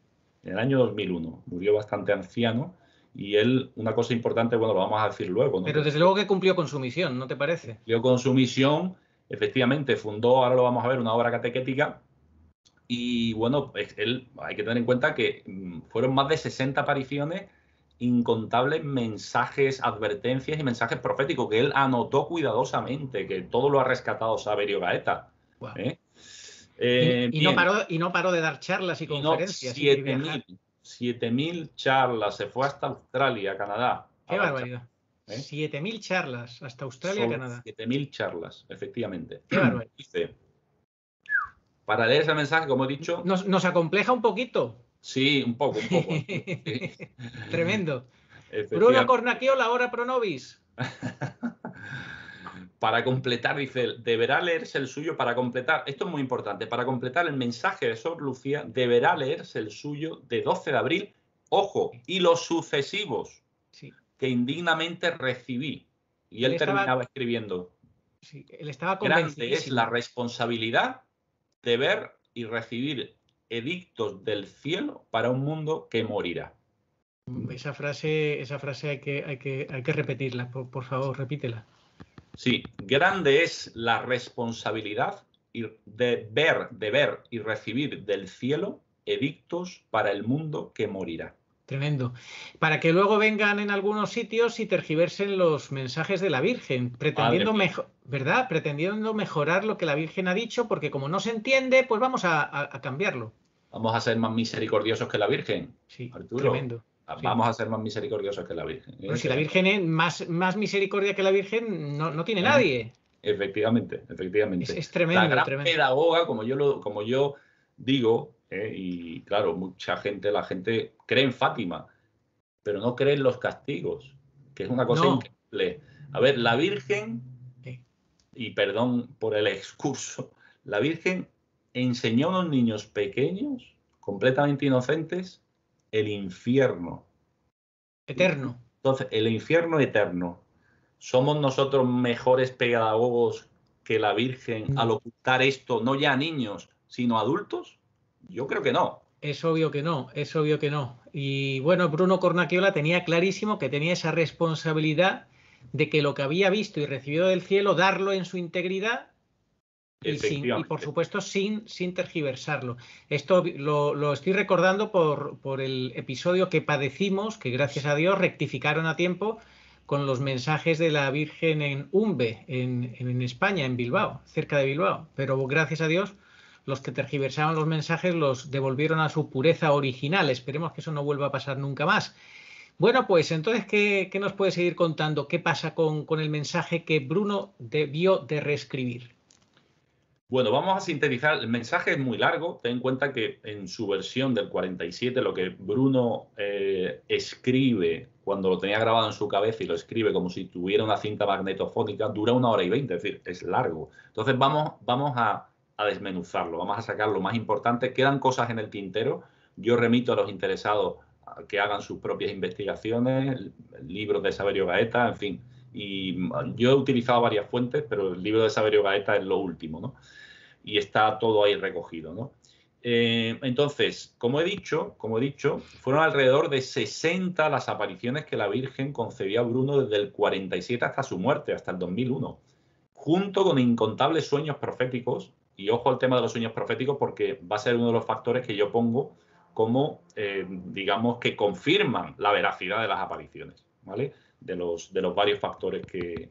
el año 2001. Murió bastante anciano y él, una cosa importante, bueno, lo vamos a decir luego, ¿no? Pero desde luego que cumplió con su misión, ¿no te parece? Cumplió con su misión, efectivamente, fundó, ahora lo vamos a ver, una obra catequética y, bueno, él, hay que tener en cuenta que fueron más de 60 apariciones, incontables mensajes, advertencias y mensajes proféticos que él anotó cuidadosamente, que todo lo ha rescatado Saverio Gaeta. Wow. Y no paró de dar charlas y conferencias. 7.000 charlas, se fue hasta Australia, Canadá. ¡Qué barbaridad! 7.000 charlas hasta Australia, Canadá. 7.000 charlas, efectivamente. ¡Qué barbaridad! Dice, para leer ese mensaje, como he dicho... ¿Nos acompleja un poquito? Sí, un poco. Sí. Tremendo. Bruno Cornacchiola, ora pro nobis. Para completar, dice, deberá leerse el suyo para completar, esto es muy importante, para completar el mensaje de Sor Lucía, deberá leerse el suyo de 12 de abril, ojo, y los sucesivos que indignamente recibí. Y él terminaba escribiendo, él estaba convencidísimo. Grande es la responsabilidad de ver y recibir edictos del cielo para un mundo que morirá. Esa frase hay que repetirla, por favor, repítela. Sí, grande es la responsabilidad de ver y recibir del cielo edictos para el mundo que morirá. Tremendo. Para que luego vengan en algunos sitios y tergiversen los mensajes de la Virgen, pretendiendo mejorar lo que la Virgen ha dicho, porque como no se entiende, pues vamos a cambiarlo. Vamos a ser más misericordiosos que la Virgen. Sí, Arturo. Tremendo. Vamos a ser más misericordiosos que la Virgen. Pero si la Virgen es más misericordia que la Virgen, no tiene nadie. Efectivamente. Es tremendo. La gran pedagoga, como yo digo, y claro, la gente cree en Fátima, pero no cree en los castigos, que es una cosa increíble. A ver, la Virgen, y perdón por el excurso, la Virgen enseñó a unos niños pequeños, completamente inocentes, el infierno. Eterno. Entonces, el infierno eterno. ¿Somos nosotros mejores pedagogos que la Virgen al ocultar esto, no ya a niños, sino a adultos? Yo creo que no. Es obvio que no. Y bueno, Bruno Cornacchiola tenía clarísimo que tenía esa responsabilidad de que lo que había visto y recibido del cielo, darlo en su integridad. Y por supuesto sin tergiversarlo. Esto lo estoy recordando por el episodio que padecimos, que gracias a Dios rectificaron a tiempo con los mensajes de la Virgen en Umbe, en España, en Bilbao, cerca de Bilbao. Pero gracias a Dios los que tergiversaron los mensajes los devolvieron a su pureza original. Esperemos que eso no vuelva a pasar nunca más. Bueno, pues entonces, ¿qué nos puede seguir contando? ¿Qué pasa con el mensaje que Bruno debió de reescribir? Bueno, vamos a sintetizar. El mensaje es muy largo. Ten en cuenta que en su versión del 47, lo que Bruno escribe cuando lo tenía grabado en su cabeza y lo escribe como si tuviera una cinta magnetofónica, dura 1 hora y 20, es decir, es largo. Entonces vamos a desmenuzarlo, vamos a sacar lo más importante. Quedan cosas en el tintero. Yo remito a los interesados a que hagan sus propias investigaciones, libros de Saverio Gaeta, en fin. Y yo he utilizado varias fuentes, pero el libro de Saverio Gaeta es lo último, ¿no? Y está todo ahí recogido, ¿no? Entonces, como he dicho, fueron alrededor de 60 las apariciones que la Virgen concedió a Bruno desde el 47 hasta su muerte, hasta el 2001, junto con incontables sueños proféticos. Y ojo al tema de los sueños proféticos, porque va a ser uno de los factores que yo pongo como, digamos, que confirman la veracidad de las apariciones, ¿vale? De los varios factores que,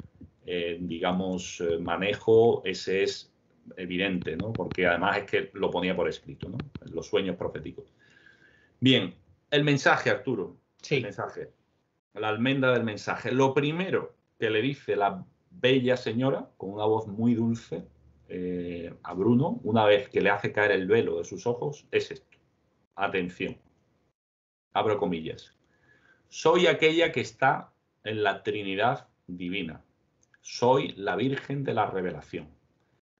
digamos, manejo, ese es evidente, ¿no? Porque además es que lo ponía por escrito, ¿no? Los sueños proféticos. Bien, el mensaje, Arturo. Sí. El mensaje. La almendra del mensaje. Lo primero que le dice la bella señora, con una voz muy dulce, a Bruno, una vez que le hace caer el velo de sus ojos, es esto. Atención. Abro comillas. Soy aquella que está en la Trinidad divina. Soy la Virgen de la Revelación.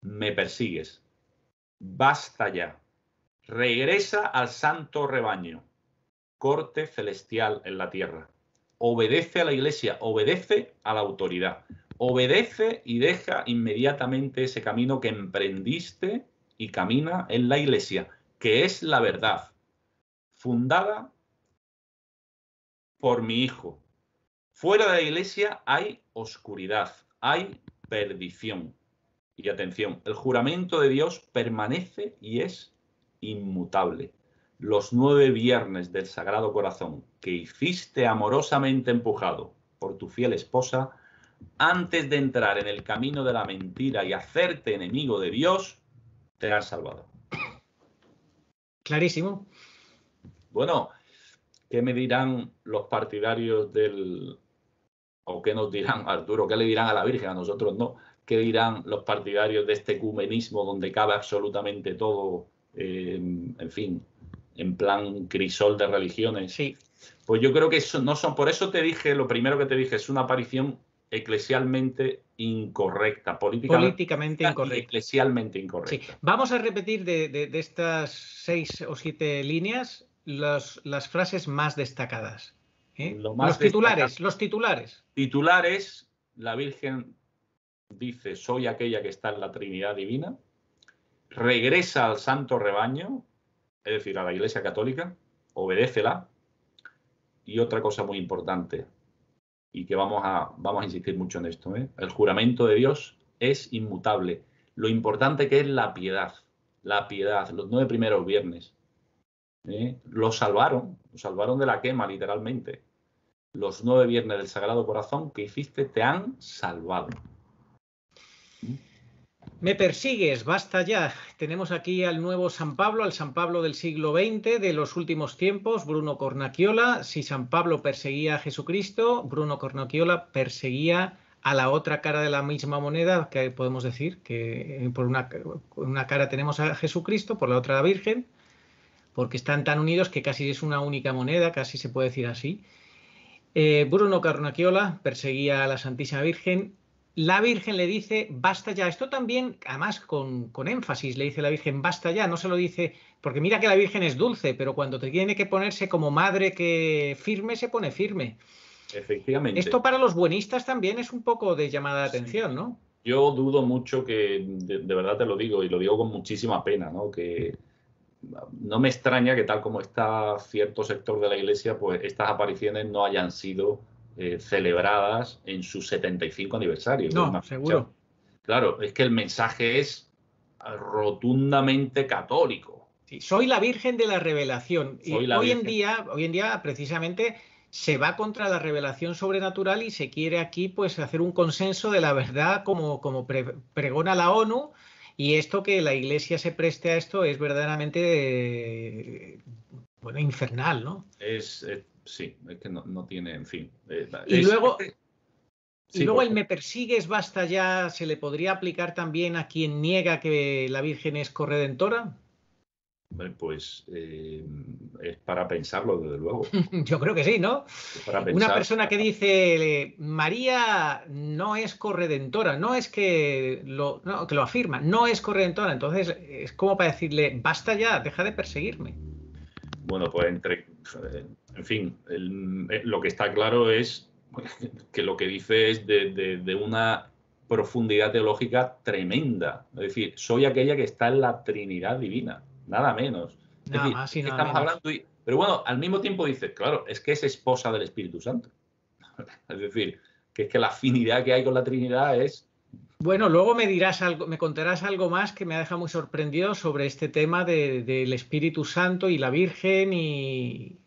Me persigues. Basta ya. Regresa al santo rebaño. Corte celestial en la tierra. Obedece a la Iglesia, obedece a la autoridad. Obedece y deja inmediatamente ese camino que emprendiste y camina en la Iglesia, que es la verdad, fundada por mi Hijo. Fuera de la Iglesia hay oscuridad, hay perdición. Y atención, el juramento de Dios permanece y es inmutable. Los 9 viernes del Sagrado Corazón que hiciste amorosamente empujado por tu fiel esposa, antes de entrar en el camino de la mentira y hacerte enemigo de Dios, te han salvado. Clarísimo. Bueno, ¿qué me dirán los partidarios del... o qué nos dirán, Arturo? ¿Qué le dirán a la Virgen? A nosotros no. ¿Qué dirán los partidarios de este ecumenismo donde cabe absolutamente todo, en fin, en plan crisol de religiones? Sí. Pues yo creo que eso no son... Por eso te dije, lo primero que te dije, es una aparición eclesialmente incorrecta, políticamente incorrecta. Y eclesialmente incorrecta. Sí. Vamos a repetir de estas 6 o 7 líneas las frases más destacadas. Los titulares. Titulares, la Virgen dice, soy aquella que está en la Trinidad Divina, regresa al santo rebaño, es decir, a la Iglesia Católica, obedécela, y otra cosa muy importante, y que vamos a insistir mucho en esto, el juramento de Dios es inmutable. Lo importante que es la piedad, los 9 primeros viernes, los salvaron de la quema, literalmente. Los 9 viernes del Sagrado Corazón que hiciste te han salvado. Me persigues, basta ya. Tenemos aquí al nuevo San Pablo, al San Pablo del siglo XX, de los últimos tiempos, Bruno Cornacchiola. Si San Pablo perseguía a Jesucristo, Bruno Cornacchiola perseguía a la otra cara de la misma moneda, que podemos decir que por una cara tenemos a Jesucristo, por la otra a la Virgen, porque están tan unidos que casi es una única moneda, casi se puede decir así. Bruno Cornacchiola perseguía a la Santísima Virgen. La Virgen le dice, basta ya. Esto también, además, con énfasis, le dice la Virgen, basta ya. No se lo dice, porque mira que la Virgen es dulce, pero cuando tiene que ponerse como madre que firme, se pone firme. Efectivamente. Esto para los buenistas también es un poco de llamada de atención, ¿no? Yo dudo mucho que, de verdad te lo digo, y lo digo con muchísima pena, ¿no? Que no me extraña que tal como está cierto sector de la Iglesia, pues estas apariciones no hayan sido celebradas en su 75 aniversario. No, seguro. Claro, es que el mensaje es rotundamente católico. Sí, soy la Virgen de la Revelación. Y hoy en día, precisamente, se va contra la revelación sobrenatural y se quiere aquí pues hacer un consenso de la verdad como pregona la ONU. Y esto que la Iglesia se preste a esto es verdaderamente bueno, infernal, ¿no? Sí, es que no tiene, en fin. Y luego, Y luego el me persigues, basta ya, ¿se le podría aplicar también a quien niega que la Virgen es corredentora? Pues es para pensarlo, desde luego. Yo creo que sí, ¿no? Es para pensar. Una persona que dice María no es corredentora, no es que que lo afirma, no es corredentora, entonces es como para decirle, basta ya, deja de perseguirme. Bueno, pues en fin, lo que está claro es que lo que dice es de una profundidad teológica tremenda. Es decir, soy aquella que está en la Trinidad divina, nada menos. Nada más y nada menos. Hablando pero bueno, al mismo tiempo dice, claro, es que es esposa del Espíritu Santo. Es decir, que es que la afinidad que hay con la Trinidad es... Bueno, luego me contarás algo más que me ha dejado muy sorprendido sobre este tema del Espíritu Santo y la Virgen y...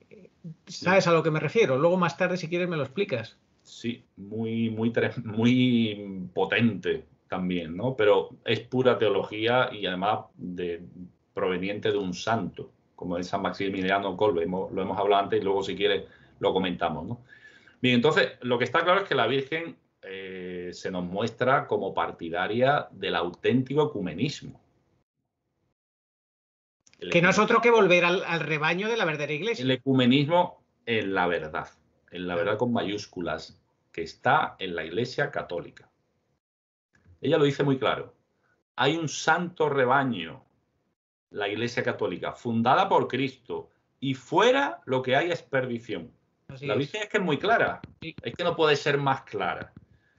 ¿Sabes a lo que me refiero? Luego más tarde, si quieres, me lo explicas. Sí, muy potente también, ¿no? Pero es pura teología y además proveniente de un santo, como es San Maximiliano Kolbe, lo hemos hablado antes y luego si quieres lo comentamos, ¿no? Bien, entonces lo que está claro es que la Virgen se nos muestra como partidaria del auténtico ecumenismo. Que no es otro que volver al rebaño de la verdadera Iglesia. El ecumenismo en la verdad con mayúsculas, que está en la Iglesia católica. Ella lo dice muy claro. Hay un santo rebaño, la Iglesia católica, fundada por Cristo, y fuera lo que hay es perdición. La Virgen es que es muy clara, es que no puede ser más clara.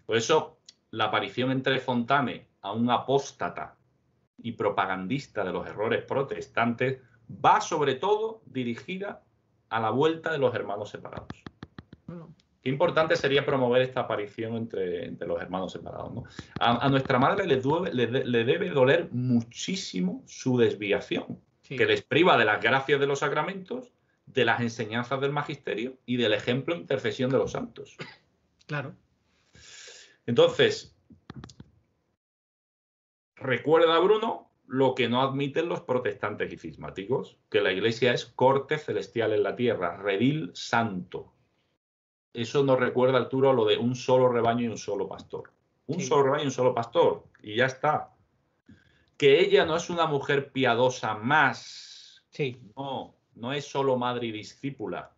Por eso la aparición entre Fontane a un apóstata y propagandista de los errores protestantes va sobre todo dirigida a la vuelta de los hermanos separados. Qué importante sería promover esta aparición entre los hermanos separados, ¿no? A nuestra madre le debe doler muchísimo su desviación, que les priva de las gracias de los sacramentos, de las enseñanzas del magisterio y del ejemplo de intercesión de los santos. Claro. Entonces, recuerda, Bruno, lo que no admiten los protestantes y cismáticos, que la Iglesia es corte celestial en la tierra, redil santo. Eso nos recuerda, Arturo, lo de un solo rebaño y un solo pastor. Un solo rebaño y un solo pastor. Y ya está. Que ella no es una mujer piadosa más. No es solo madre y discípula.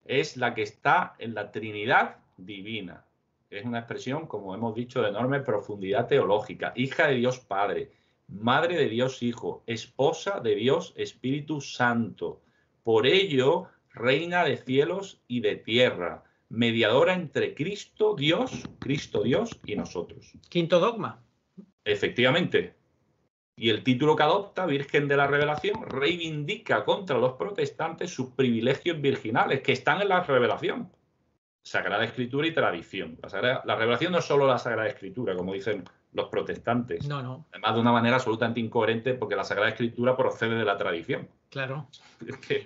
Es la que está en la Trinidad divina. Es una expresión, como hemos dicho, de enorme profundidad teológica. Hija de Dios Padre, madre de Dios Hijo, esposa de Dios Espíritu Santo. Por ello, reina de cielos y de tierra, mediadora entre Cristo Dios y nosotros. Quinto dogma. Efectivamente. Y el título que adopta, Virgen de la Revelación, reivindica contra los protestantes sus privilegios virginales, que están en la revelación. Sagrada Escritura y tradición. La revelación no es solo la Sagrada Escritura, como dicen los protestantes. No. Además, de una manera absolutamente incoherente, porque la Sagrada Escritura procede de la tradición. Claro.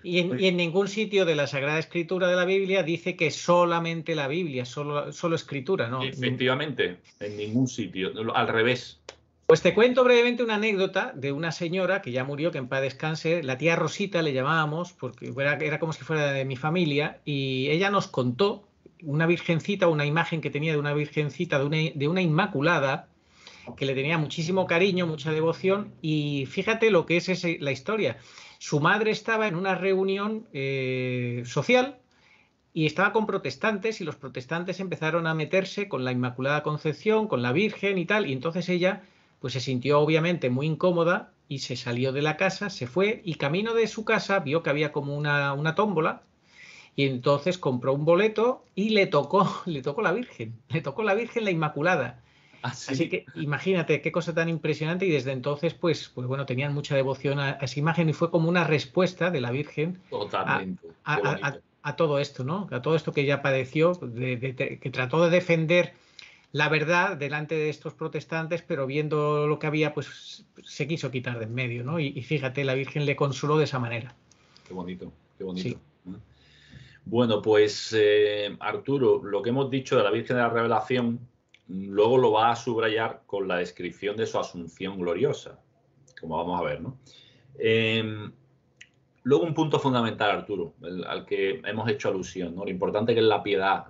Y en ningún sitio de la Sagrada Escritura de la Biblia dice que solamente la Biblia, solo Escritura, ¿no? Efectivamente, en ningún sitio. Al revés. Pues te cuento brevemente una anécdota de una señora que ya murió, que en paz descanse, la tía Rosita le llamábamos, porque era como si fuera de mi familia, y ella nos contó una virgencita, una imagen que tenía de una virgencita, de una inmaculada, que le tenía muchísimo cariño, mucha devoción, y fíjate lo que es la historia. Su madre estaba en una reunión social y estaba con protestantes, y los protestantes empezaron a meterse con la Inmaculada Concepción, con la Virgen y tal, y entonces ella pues se sintió obviamente muy incómoda y se salió de la casa, se fue, y camino de su casa vio que había como una tómbola, y entonces compró un boleto y le tocó la Virgen, la Inmaculada. ¿Sí? Así que imagínate qué cosa tan impresionante, y desde entonces pues bueno, tenían mucha devoción a esa imagen, y fue como una respuesta de la Virgen a todo esto, ¿no? A todo esto que ella padeció, que trató de defender la verdad delante de estos protestantes, pero viendo lo que había, pues se quiso quitar de en medio, ¿no? Y fíjate, la Virgen le consoló de esa manera. Qué bonito, qué bonito. Sí. Bueno, pues Arturo, lo que hemos dicho de la Virgen de la Revelación, luego lo va a subrayar con la descripción de su asunción gloriosa, como vamos a ver, ¿no? Luego un punto fundamental, Arturo, al que hemos hecho alusión, ¿no? Lo importante que es la piedad,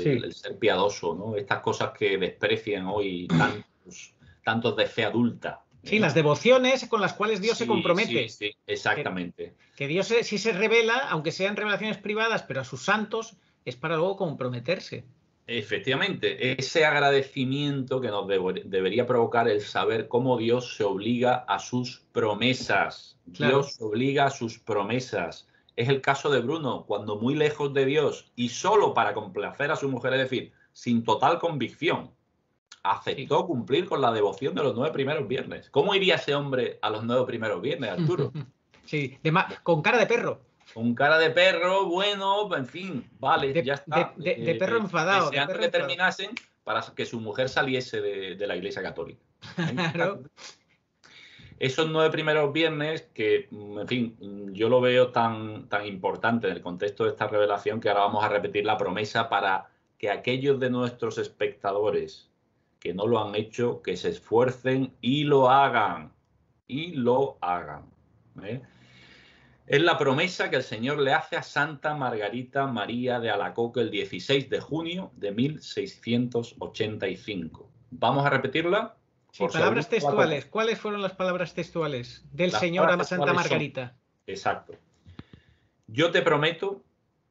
Sí. el ser piadoso, ¿no? Estas cosas que desprecian hoy tantos de fe adulta. Sí, las devociones con las cuales Dios se compromete. Sí, exactamente. Que Dios sí se revela, aunque sean revelaciones privadas, pero a sus santos es para luego comprometerse. Efectivamente, ese agradecimiento que nos debería provocar el saber cómo Dios se obliga a sus promesas. Claro. Dios se obliga a sus promesas. Es el caso de Bruno, cuando muy lejos de Dios y solo para complacer a su mujer, es decir, sin total convicción, aceptó cumplir con la devoción de los 9 primeros viernes. ¿Cómo iría ese hombre a los 9 primeros viernes, Arturo? Sí, con cara de perro. Con cara de perro, bueno, en fin, vale, ya está. De perro enfadado. Deseando que terminasen para que su mujer saliese de la Iglesia Católica. Claro. Esos 9 primeros viernes que, en fin, yo lo veo tan importante en el contexto de esta revelación que ahora vamos a repetir la promesa para que aquellos de nuestros espectadores que no lo han hecho, que se esfuercen y lo hagan. Y lo hagan. Es la promesa que el Señor le hace a Santa Margarita María de Alacoque el 16 de junio de 1685. ¿Vamos a repetirla? Sí, palabras textuales. ¿Cuáles fueron las palabras textuales del Señor a Santa Margarita? Exacto. Yo te prometo,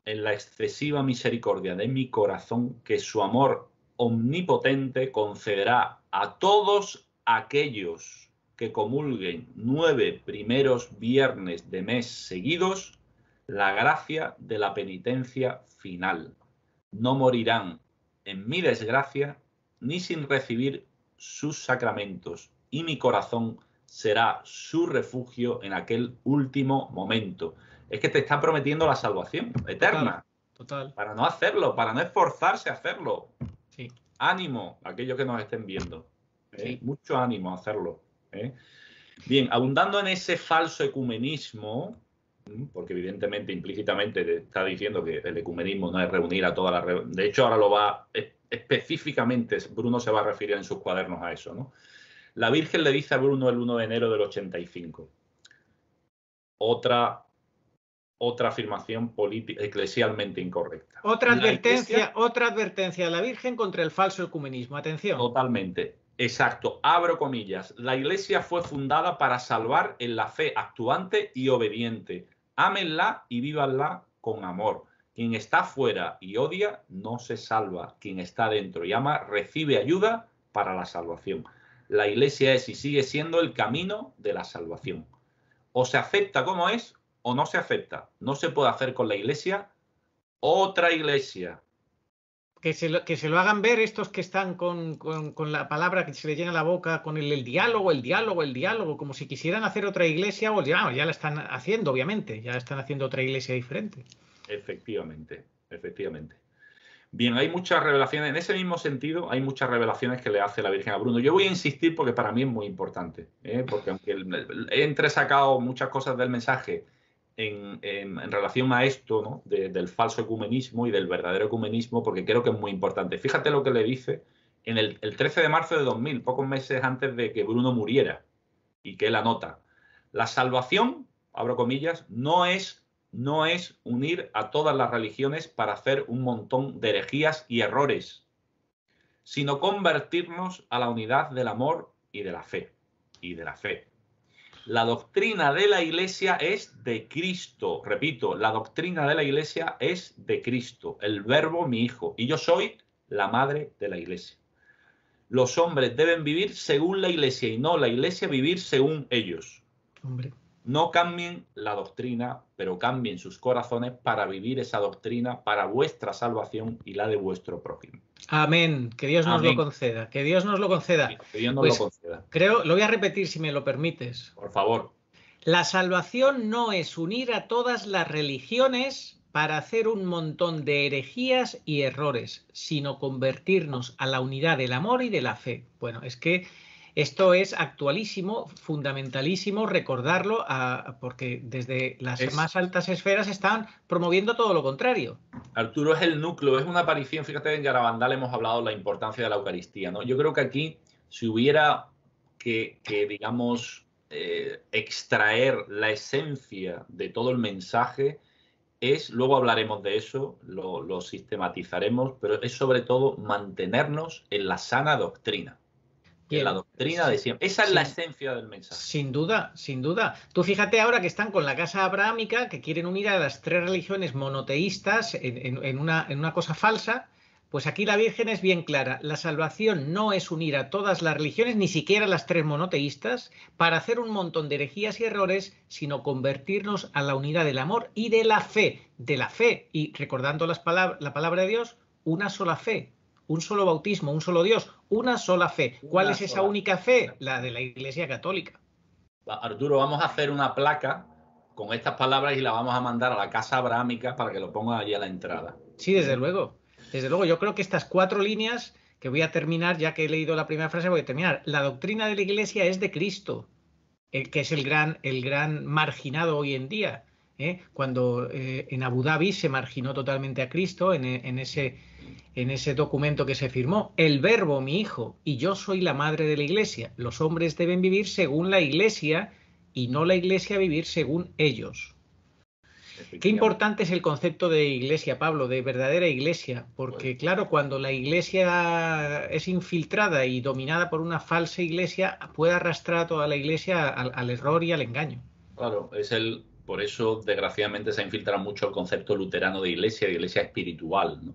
en la excesiva misericordia de mi corazón, que su amor omnipotente concederá a todos aquellos que comulguen 9 primeros viernes de mes seguidos la gracia de la penitencia final. No morirán en mi desgracia ni sin recibir sus sacramentos, y mi corazón será su refugio en aquel último momento. Es que te está prometiendo la salvación eterna. Total. Para no hacerlo, para no esforzarse a hacerlo. Sí. Ánimo a aquellos que nos estén viendo. Sí. Mucho ánimo a hacerlo. Bien, abundando en ese falso ecumenismo, porque evidentemente implícitamente te está diciendo que el ecumenismo no es reunir a toda la... De hecho, ahora lo va... Específicamente, Bruno se va a referir en sus cuadernos a eso, ¿no? La Virgen le dice a Bruno el 1 de enero del 85. Otra afirmación eclesialmente incorrecta. Otra advertencia de la Virgen contra el falso ecumenismo. Atención. Totalmente. Exacto. Abro comillas. La Iglesia fue fundada para salvar en la fe actuante y obediente. Ámenla y vívanla con amor. Quien está fuera y odia no se salva. Quien está dentro y ama recibe ayuda para la salvación. La Iglesia es y sigue siendo el camino de la salvación. O se acepta como es o no se acepta. No se puede hacer con la Iglesia otra iglesia. Que se lo hagan ver estos que están con la palabra que se le llena la boca, con el diálogo, como si quisieran hacer otra iglesia, o ya la están haciendo, obviamente, ya están haciendo otra iglesia diferente. Efectivamente. Bien, hay muchas revelaciones, en ese mismo sentido, hay muchas revelaciones que le hace la Virgen a Bruno. Yo voy a insistir porque para mí es muy importante, porque aunque he entresacado muchas cosas del mensaje en relación a esto, ¿no? Del falso ecumenismo y del verdadero ecumenismo, porque creo que es muy importante. Fíjate lo que le dice en el 13 de marzo de 2000, pocos meses antes de que Bruno muriera, y que él anota. La salvación, abro comillas, no es unir a todas las religiones para hacer un montón de herejías y errores, sino convertirnos a la unidad del amor y de la fe. La doctrina de la Iglesia es de Cristo. Repito, la doctrina de la Iglesia es de Cristo, el Verbo, mi Hijo, y yo soy la madre de la Iglesia. Los hombres deben vivir según la Iglesia y no la Iglesia vivir según ellos. Hombre. No cambien la doctrina, pero cambien sus corazones para vivir esa doctrina para vuestra salvación y la de vuestro prójimo. Amén. Que Dios nos lo conceda. Que Dios nos lo conceda. Sí, que Dios nos lo conceda. Creo, lo voy a repetir si me lo permites. Por favor. La salvación no es unir a todas las religiones para hacer un montón de herejías y errores, sino convertirnos a la unidad del amor y de la fe. Bueno, es que esto es actualísimo, fundamentalísimo recordarlo, porque desde las más altas esferas están promoviendo todo lo contrario. Arturo, es el núcleo, es una aparición. Fíjate, en Garabandal hemos hablado de la importancia de la Eucaristía, ¿no? Yo creo que aquí, si hubiera que digamos, extraer la esencia de todo el mensaje luego hablaremos de eso, lo sistematizaremos, pero es sobre todo mantenernos en la sana doctrina. En la doctrina de siempre. Esa es la esencia del mensaje. Sin duda, sin duda. Tú fíjate ahora que están con la casa abrahámica, que quieren unir a las 3 religiones monoteístas en una cosa falsa. Pues aquí la Virgen es bien clara. La salvación no es unir a todas las religiones, ni siquiera las 3 monoteístas, para hacer un montón de herejías y errores, sino convertirnos a la unidad del amor y de la fe. De la fe. Y recordando la palabra de Dios, una sola fe. Un solo bautismo, un solo Dios, una sola fe. ¿Cuál es esa única fe? La de la Iglesia Católica. Arturo, vamos a hacer una placa con estas palabras y la vamos a mandar a la casa abrahámica para que lo pongan allí a la entrada. Sí, desde luego. Desde luego, yo creo que estas 4 líneas, que voy a terminar, ya que he leído la primera frase, voy a terminar. La doctrina de la Iglesia es de Cristo, que es el gran marginado hoy en día. Cuando en Abu Dhabi se marginó totalmente a Cristo en ese documento que se firmó. El Verbo, mi hijo, y yo soy la madre de la Iglesia. Los hombres deben vivir según la Iglesia y no la Iglesia vivir según ellos. Qué importante es el concepto de iglesia, Pablo, de verdadera iglesia, porque claro, cuando la iglesia es infiltrada y dominada por una falsa iglesia, puede arrastrar a toda la iglesia al error y al engaño. Claro, por eso desgraciadamente se ha infiltrado mucho el concepto luterano de iglesia espiritual,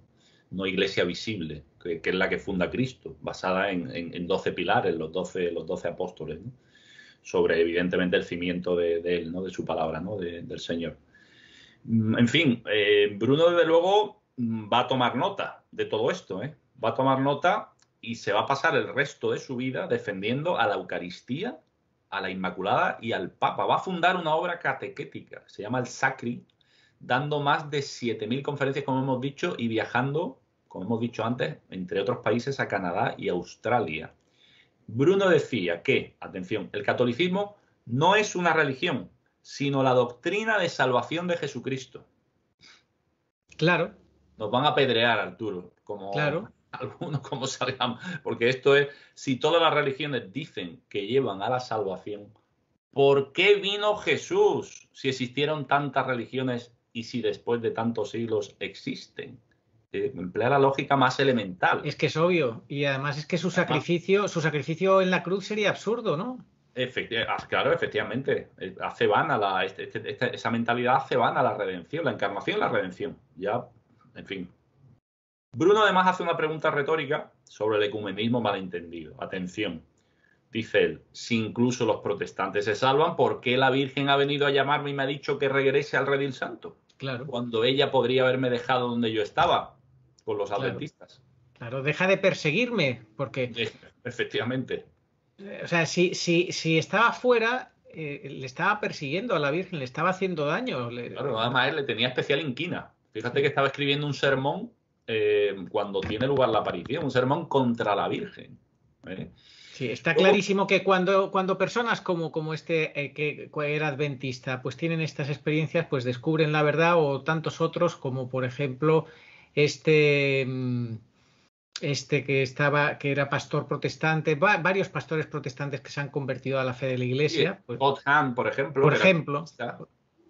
no iglesia visible, que es la que funda Cristo, basada en 12 pilares, los 12 apóstoles, ¿no? Sobre evidentemente el cimiento de él, ¿no? De su palabra, ¿no? Del Señor. En fin, Bruno desde luego va a tomar nota de todo esto, va a tomar nota y se va a pasar el resto de su vida defendiendo a la Eucaristía, a la Inmaculada y al Papa. Va a fundar una obra catequética, se llama el Sacri, dando más de 7.000 conferencias, como hemos dicho, y viajando, como hemos dicho antes, entre otros países a Canadá y Australia. Bruno decía que, atención, el catolicismo no es una religión, sino la doctrina de salvación de Jesucristo. Claro. Nos van a apedrear, Arturo, claro. Algunos como salgamos, porque esto es, si todas las religiones dicen que llevan a la salvación, ¿por qué vino Jesús si existieron tantas religiones y si después de tantos siglos existen? Emplea la lógica más elemental. Es que es obvio, y además es que su sacrificio en la cruz sería absurdo, ¿no? Claro, efectivamente. Hace vana esa mentalidad hace vana la redención, la encarnación y la redención. Ya, en fin. Bruno además hace una pregunta retórica sobre el ecumenismo malentendido. Atención. Dice él, si incluso los protestantes se salvan, ¿por qué la Virgen ha venido a llamarme y me ha dicho que regrese al redil santo? Claro. Cuando ella podría haberme dejado donde yo estaba, con los adventistas. Claro, deja de perseguirme, porque... Efectivamente. O sea, si estaba fuera, le estaba persiguiendo a la Virgen, le estaba haciendo daño. Claro, además él le tenía especial inquina. Fíjate que estaba escribiendo un sermón cuando tiene lugar la aparición, un sermón contra la Virgen. Sí, está clarísimo que cuando personas como este que era adventista, pues tienen estas experiencias, pues descubren la verdad, o tantos otros como por ejemplo que era pastor protestante, varios pastores protestantes que se han convertido a la fe de la Iglesia. Pues, Godham, por ejemplo.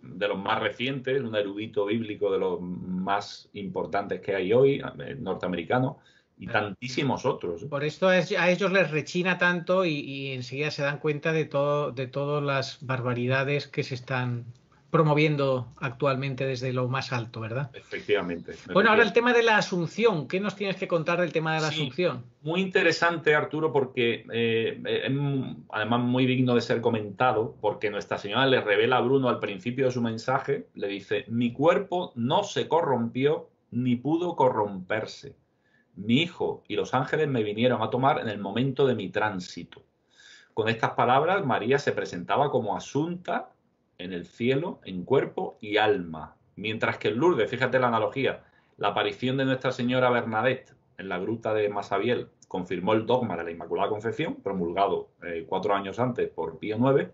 De los más recientes, un erudito bíblico de los más importantes que hay hoy, norteamericano, y tantísimos otros. Por esto a ellos les rechina tanto y enseguida se dan cuenta de todas las barbaridades que se están promoviendo actualmente desde lo más alto, ¿verdad? Efectivamente. Bueno, ahora el tema de la Asunción. ¿Qué nos tienes que contar del tema de la Asunción? Muy interesante, Arturo, porque es además muy digno de ser comentado, porque Nuestra Señora le revela a Bruno al principio de su mensaje, le dice, mi cuerpo no se corrompió ni pudo corromperse. Mi hijo y los ángeles me vinieron a tomar en el momento de mi tránsito. Con estas palabras, María se presentaba como asunta en el cielo, en cuerpo y alma. Mientras que en Lourdes, fíjate la analogía, la aparición de Nuestra Señora Bernadette en la gruta de Massabielle confirmó el dogma de la Inmaculada Concepción, promulgado 4 años antes por Pío IX.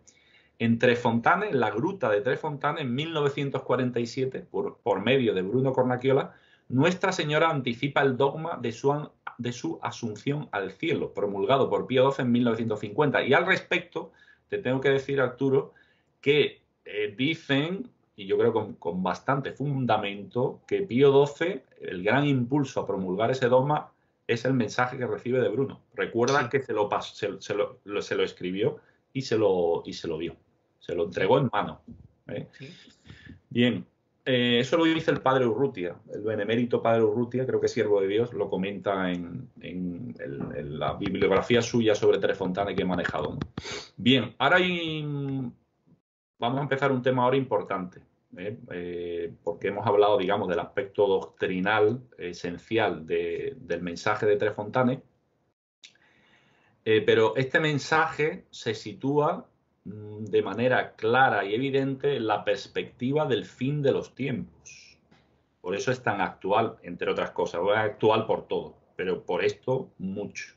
En Trefontanes, en la gruta de Trefontanes, en 1947, por medio de Bruno Cornacchiola, Nuestra Señora anticipa el dogma de su asunción al cielo, promulgado por Pío XII en 1950. Y al respecto, te tengo que decir, Arturo, que dicen, y yo creo con bastante fundamento, que Pío XII, el gran impulso a promulgar ese dogma es el mensaje que recibe de Bruno. Recuerda que se lo escribió y se lo dio. Se lo entregó en mano. Sí. Bien, eso lo dice el padre Urrutia, el benemérito padre Urrutia, creo que es siervo de Dios, lo comenta en la bibliografía suya sobre Trefontane que he manejado, ¿no? Bien, ahora vamos a empezar un tema ahora importante, porque hemos hablado, digamos, del aspecto doctrinal esencial del mensaje de Trefontane, pero este mensaje se sitúa de manera clara y evidente en la perspectiva del fin de los tiempos. Por eso es tan actual, entre otras cosas. Es actual por todo, pero por esto mucho.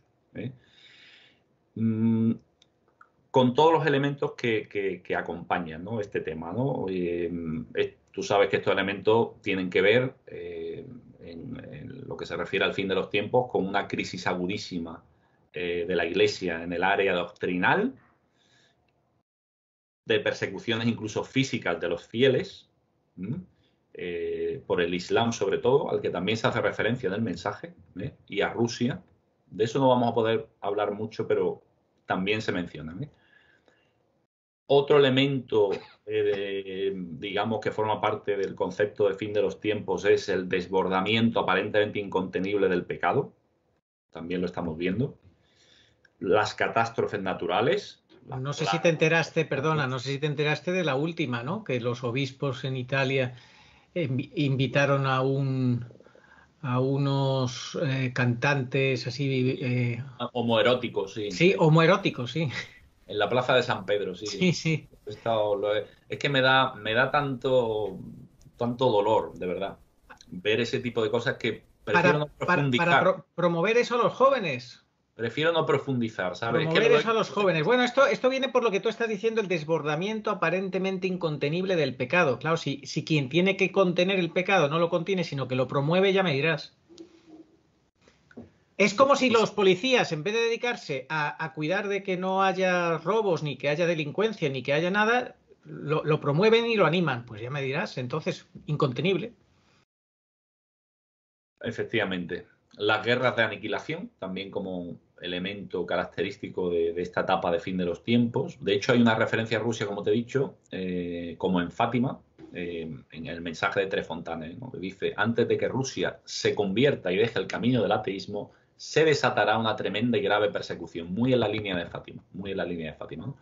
Con todos los elementos que acompañan, ¿no?, este tema, ¿no? Tú sabes que estos elementos tienen que ver, en lo que se refiere al fin de los tiempos, con una crisis agudísima de la Iglesia en el área doctrinal, de persecuciones incluso físicas de los fieles, por el Islam sobre todo, al que también se hace referencia en el mensaje, y a Rusia. De eso no vamos a poder hablar mucho, pero también se menciona. Otro elemento, digamos, que forma parte del concepto de fin de los tiempos es el desbordamiento aparentemente incontenible del pecado. También lo estamos viendo. Las catástrofes naturales. No sé si te enteraste, perdona, no sé si te enteraste de la última, ¿no? Que los obispos en Italia invitaron a unos cantantes así... homoeróticos, sí. Sí, homoeróticos, sí. En la plaza de San Pedro, sí. Sí, sí. Es que me da tanto dolor, de verdad, ver ese tipo de cosas que prefiero no profundizar. Para promover eso a los jóvenes. Prefiero no profundizar, ¿sabes? Promover eso a los jóvenes. Bueno, esto viene por lo que tú estás diciendo, el desbordamiento aparentemente incontenible del pecado. Claro, si quien tiene que contener el pecado no lo contiene, sino que lo promueve, ya me dirás. Es como si los policías, en vez de dedicarse a cuidar de que no haya robos, ni que haya delincuencia, ni que haya nada, lo promueven y lo animan. Pues ya me dirás, entonces, incontenible. Efectivamente. Las guerras de aniquilación, también como elemento característico de esta etapa de fin de los tiempos. De hecho, hay una referencia a Rusia, como te he dicho, como en Fátima, en el mensaje de Trefontane, ¿no?, que dice: antes de que Rusia se convierta y deje el camino del ateísmo, se desatará una tremenda y grave persecución, muy en la línea de Fátima, ¿no?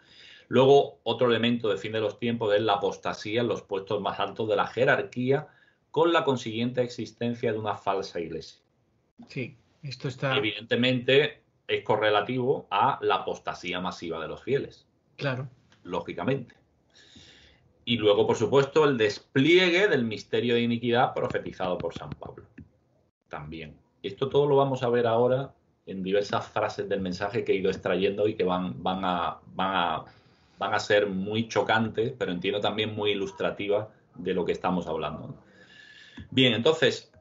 Luego, otro elemento de fin de los tiempos es la apostasía en los puestos más altos de la jerarquía, con la consiguiente existencia de una falsa iglesia. Sí, esto está... Evidentemente es correlativo a la apostasía masiva de los fieles. Claro. Lógicamente. Y luego, por supuesto, el despliegue del misterio de iniquidad profetizado por San Pablo. También. Esto todo lo vamos a ver ahora en diversas frases del mensaje que he ido extrayendo y que van a ser muy chocantes, pero entiendo también muy ilustrativas de lo que estamos hablando, ¿no? Bien, entonces,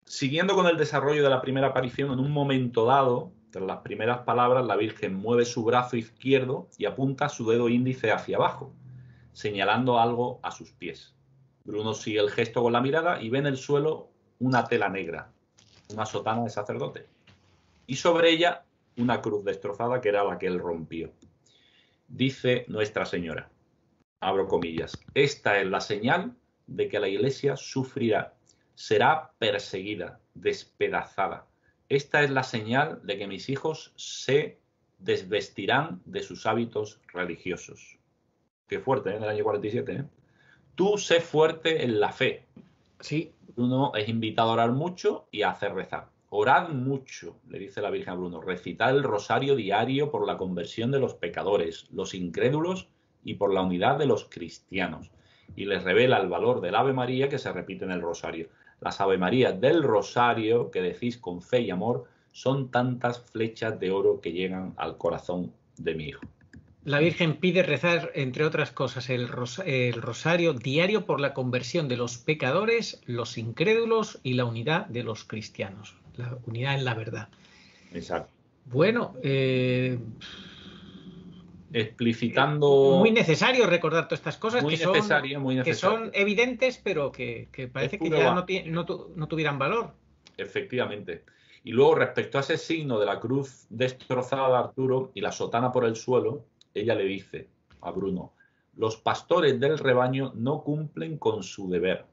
siguiendo con el desarrollo de la primera aparición, en un momento dado, tras las primeras palabras, la Virgen mueve su brazo izquierdo y apunta su dedo índice hacia abajo, señalando algo a sus pies. Bruno sigue el gesto con la mirada y ve en el suelo una tela negra, una sotana de sacerdote, y sobre ella una cruz destrozada que era la que él rompió. Dice Nuestra Señora, abro comillas: esta es la señal de que la Iglesia sufrirá, será perseguida, despedazada. Esta es la señal de que mis hijos se desvestirán de sus hábitos religiosos. Qué fuerte, ¿eh? En el año 47, ¿eh? Tú sé fuerte en la fe. Sí. Bruno es invitado a orar mucho y a hacer rezar. Orad mucho, le dice la Virgen a Bruno. Recitad el rosario diario por la conversión de los pecadores, los incrédulos y por la unidad de los cristianos. Y les revela el valor del Ave María que se repite en el rosario. Las Ave Marías del rosario que decís con fe y amor son tantas flechas de oro que llegan al corazón de mi hijo. La Virgen pide rezar, entre otras cosas, el rosario diario por la conversión de los pecadores, los incrédulos y la unidad de los cristianos. La unidad en la verdad. Exacto. Bueno, explicitando... Muy necesario recordar todas estas cosas muy necesario. que son evidentes, pero que parece que ya no tuvieran valor. Efectivamente. Y luego, respecto a ese signo de la cruz destrozada de Arturo y la sotana por el suelo, ella le dice a Bruno: los pastores del rebaño no cumplen con su deber.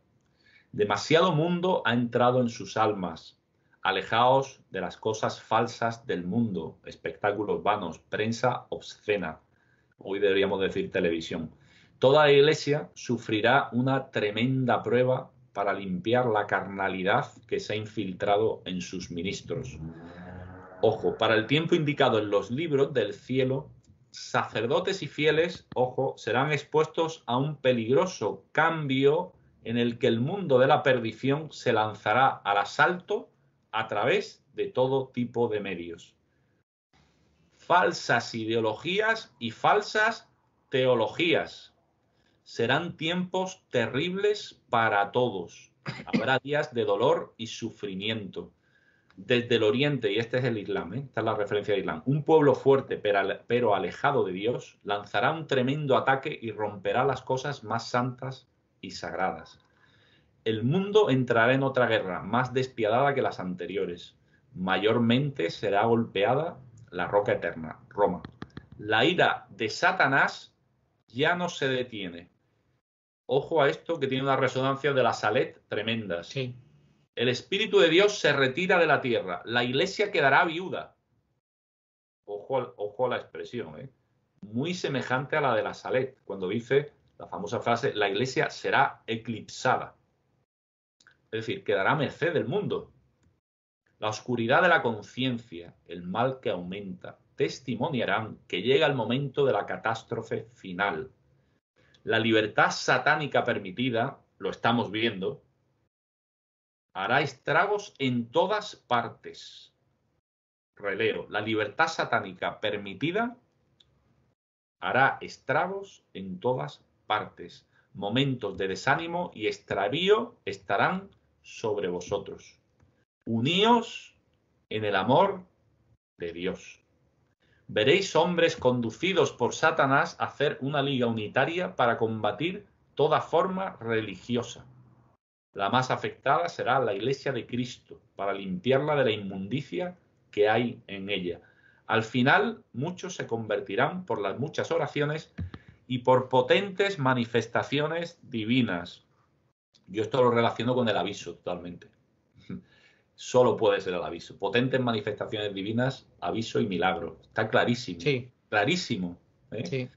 Demasiado mundo ha entrado en sus almas. Alejaos de las cosas falsas del mundo, espectáculos vanos, prensa obscena. Hoy deberíamos decir televisión. Toda la iglesia sufrirá una tremenda prueba para limpiar la carnalidad que se ha infiltrado en sus ministros. Ojo, para el tiempo indicado en los libros del cielo, sacerdotes y fieles, ojo, serán expuestos a un peligroso cambio en el que el mundo de la perdición se lanzará al asalto a través de todo tipo de medios. Falsas ideologías y falsas teologías. Serán tiempos terribles para todos. Habrá días de dolor y sufrimiento. Desde el oriente, y este es el Islam, esta es la referencia del Islam, un pueblo fuerte pero alejado de Dios lanzará un tremendo ataque y romperá las cosas más santas y sagradas. El mundo entrará en otra guerra más despiadada que las anteriores. Mayormente será golpeada la roca eterna, Roma. La ira de Satanás ya no se detiene. Ojo a esto, que tiene una resonancia de la Salet tremendas. Sí. El Espíritu de Dios se retira de la tierra. La iglesia quedará viuda. Ojo a la expresión, ¿eh? Muy semejante a la de la Salet, cuando dice la famosa frase: la iglesia será eclipsada. Es decir, quedará a merced del mundo. La oscuridad de la conciencia, el mal que aumenta, testimoniarán que llega el momento de la catástrofe final. La libertad satánica permitida, lo estamos viendo, hará estragos en todas partes. Releo, la libertad satánica permitida hará estragos en todas partes. Momentos de desánimo y extravío estarán sobre vosotros. Uníos en el amor de Dios. Veréis hombres conducidos por Satanás a hacer una liga unitaria para combatir toda forma religiosa. La más afectada será la Iglesia de Cristo, para limpiarla de la inmundicia que hay en ella. Al final, muchos se convertirán por las muchas oraciones y por potentes manifestaciones divinas. Yo esto lo relaciono con el aviso totalmente. Solo puede ser el aviso. Potentes manifestaciones divinas, aviso y milagro. Está clarísimo. Sí. Clarísimo. ¿Eh? Sí.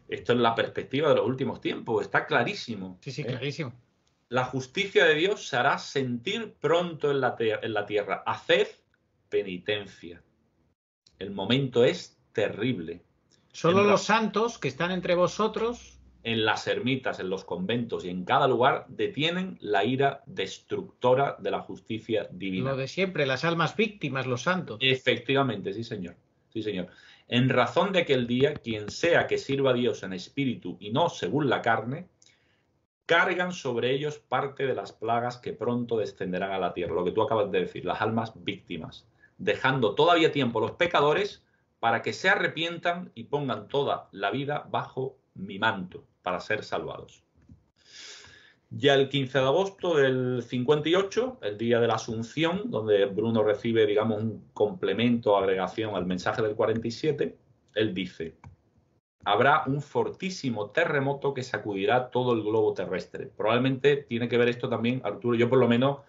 Esto es la perspectiva de los últimos tiempos. Está clarísimo. Sí, clarísimo. La justicia de Dios se hará sentir pronto en la tierra. Haced penitencia. El momento es terrible. Solo los santos que están entre vosotros, en las ermitas, en los conventos y en cada lugar, detienen la ira destructora de la justicia divina. Lo de siempre, las almas víctimas, los santos. Efectivamente, sí, señor. Sí, señor. En razón de aquel día, quien sea que sirva a Dios en espíritu y no según la carne, cargan sobre ellos parte de las plagas que pronto descenderán a la tierra. Lo que tú acabas de decir, las almas víctimas. Dejando todavía tiempo a los pecadores para que se arrepientan y pongan toda la vida bajo mi manto para ser salvados. Ya el 15 de agosto del 58, el día de la Asunción, donde Bruno recibe, digamos, un complemento, agregación al mensaje del 47, él dice: habrá un fortísimo terremoto que sacudirá todo el globo terrestre. Probablemente tiene que ver esto también, Arturo, yo por lo menos,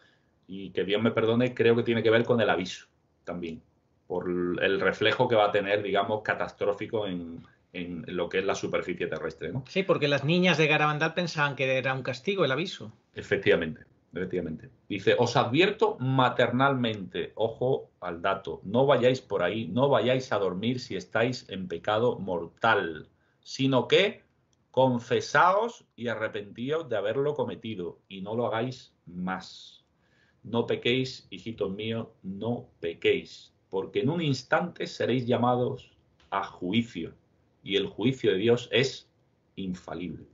y que Dios me perdone, creo que tiene que ver con el aviso también, por el reflejo que va a tener, digamos, catastrófico en lo que es la superficie terrestre, ¿no? Sí, porque las niñas de Garabandal pensaban que era un castigo el aviso. Efectivamente, efectivamente. Dice: os advierto maternalmente, ojo al dato, no vayáis por ahí, no vayáis a dormir si estáis en pecado mortal, sino que confesaos y arrepentíos de haberlo cometido y no lo hagáis más. No pequéis, hijitos míos, no pequéis, porque en un instante seréis llamados a juicio. Y el juicio de Dios es infalible.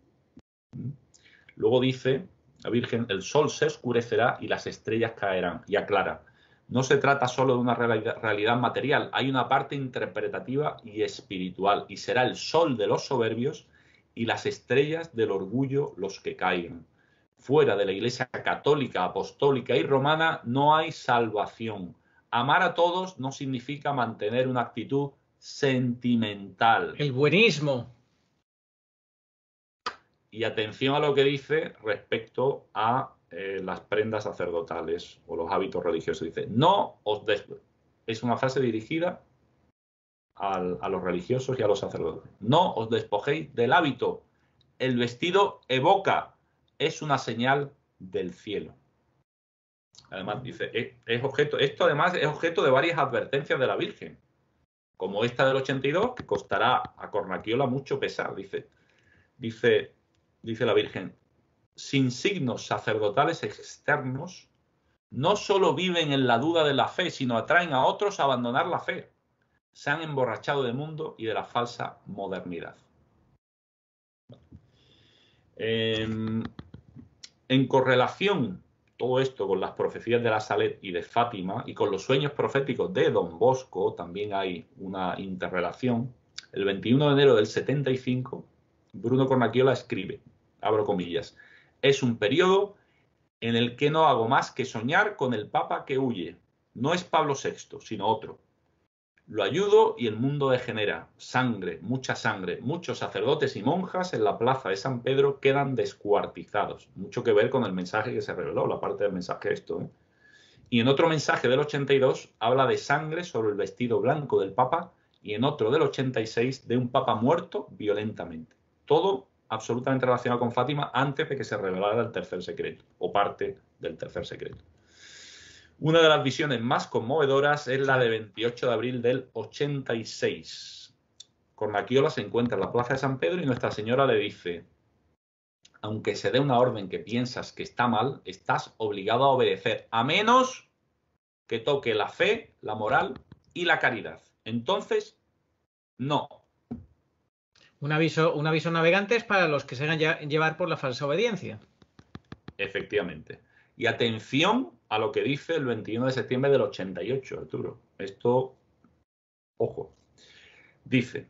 Luego dice la Virgen: el sol se oscurecerá y las estrellas caerán. Y aclara: No se trata solo de una realidad material, hay una parte interpretativa y espiritual, y será el sol de los soberbios y las estrellas del orgullo los que caigan. Fuera de la Iglesia católica, apostólica y romana no hay salvación. Amar a todos no significa mantener una actitud sentimental. El buenismo. Y atención a lo que dice respecto a las prendas sacerdotales o los hábitos religiosos. Dice, no os es una frase dirigida a los religiosos y a los sacerdotes. No os despojéis del hábito. El vestido evoca, es una señal del cielo. Además dice, esto además es objeto de varias advertencias de la Virgen, como esta del 82, que costará a Cornacchiola mucho pesar. Dice la Virgen, sin signos sacerdotales externos, no solo viven en la duda de la fe, sino atraen a otros a abandonar la fe. Se han emborrachado del mundo y de la falsa modernidad. En correlación todo esto con las profecías de la Salet y de Fátima y con los sueños proféticos de Don Bosco, también hay una interrelación. El 21 de enero del 75, Bruno Cornacchiola escribe, abro comillas, es un periodo en el que no hago más que soñar con el Papa que huye. No es Pablo VI, sino otro. Lo ayudo y el mundo degenera. Sangre, muchos sacerdotes y monjas en la plaza de San Pedro quedan descuartizados. Mucho que ver con el mensaje que se reveló, la parte del mensaje esto, ¿eh? Y en otro mensaje del 82 habla de sangre sobre el vestido blanco del Papa y en otro del 86 de un Papa muerto violentamente. Todo absolutamente relacionado con Fátima antes de que se revelara el tercer secreto, o parte del tercer secreto. Una de las visiones más conmovedoras es la de 28 de abril del 86. Cornacchiola se encuentra en la plaza de San Pedro y Nuestra Señora le dice, aunque se dé una orden que piensas que está mal, estás obligado a obedecer, a menos que toque la fe, la moral y la caridad. Entonces, no. Un aviso navegantes para los que se hagan llevar por la falsa obediencia. Efectivamente. Y atención a lo que dice el 21 de septiembre del 88, Arturo. Esto, ojo. Dice,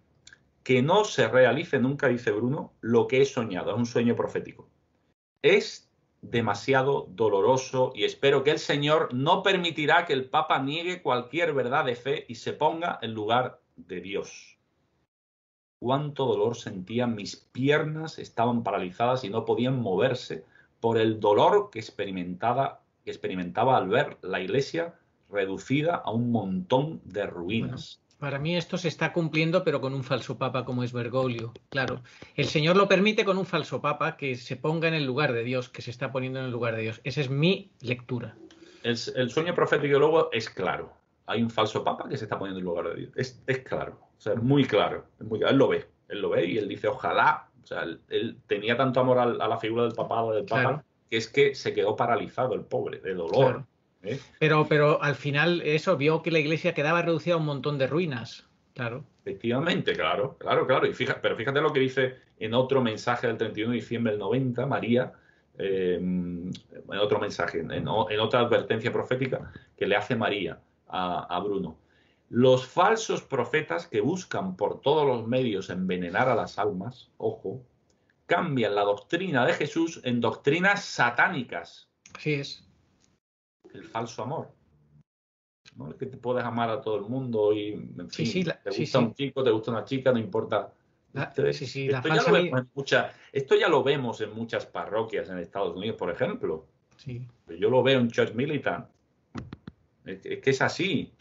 que no se realice nunca, dice Bruno, lo que he soñado. Es un sueño profético. Es demasiado doloroso y espero que el Señor no permitirá que el Papa niegue cualquier verdad de fe y se ponga en lugar de Dios. Cuánto dolor sentía, mis piernas estaban paralizadas y no podían moverse por el dolor que experimentaba al ver la iglesia reducida a un montón de ruinas. Bueno, para mí esto se está cumpliendo, pero con un falso papa como es Bergoglio. Claro, el Señor lo permite con un falso papa que se ponga en el lugar de Dios, que se está poniendo en el lugar de Dios. Esa es mi lectura. El sueño profético luego es claro. Hay un falso papa que se está poniendo en el lugar de Dios. Es claro, o sea, muy claro. Él lo ve y él dice, ojalá. O sea, él tenía tanto amor a la figura del papado, del papa, claro, que es que se quedó paralizado el pobre, de dolor. Claro. Pero al final eso vio que la iglesia quedaba reducida a un montón de ruinas. Claro. Efectivamente, claro. Y pero fíjate lo que dice en otro mensaje del 31 de diciembre del 90, María, en otro mensaje, en otra advertencia profética que le hace María a Bruno. Los falsos profetas que buscan por todos los medios envenenar a las almas, ojo, cambian la doctrina de Jesús en doctrinas satánicas. Así es. El falso amor. ¿No? Es que te puedes amar a todo el mundo y, en fin, te gusta un chico, te gusta una chica, no importa. Esto ya lo vemos en muchas parroquias en Estados Unidos, por ejemplo. Sí. Yo lo veo en Church Militant. Es que es así.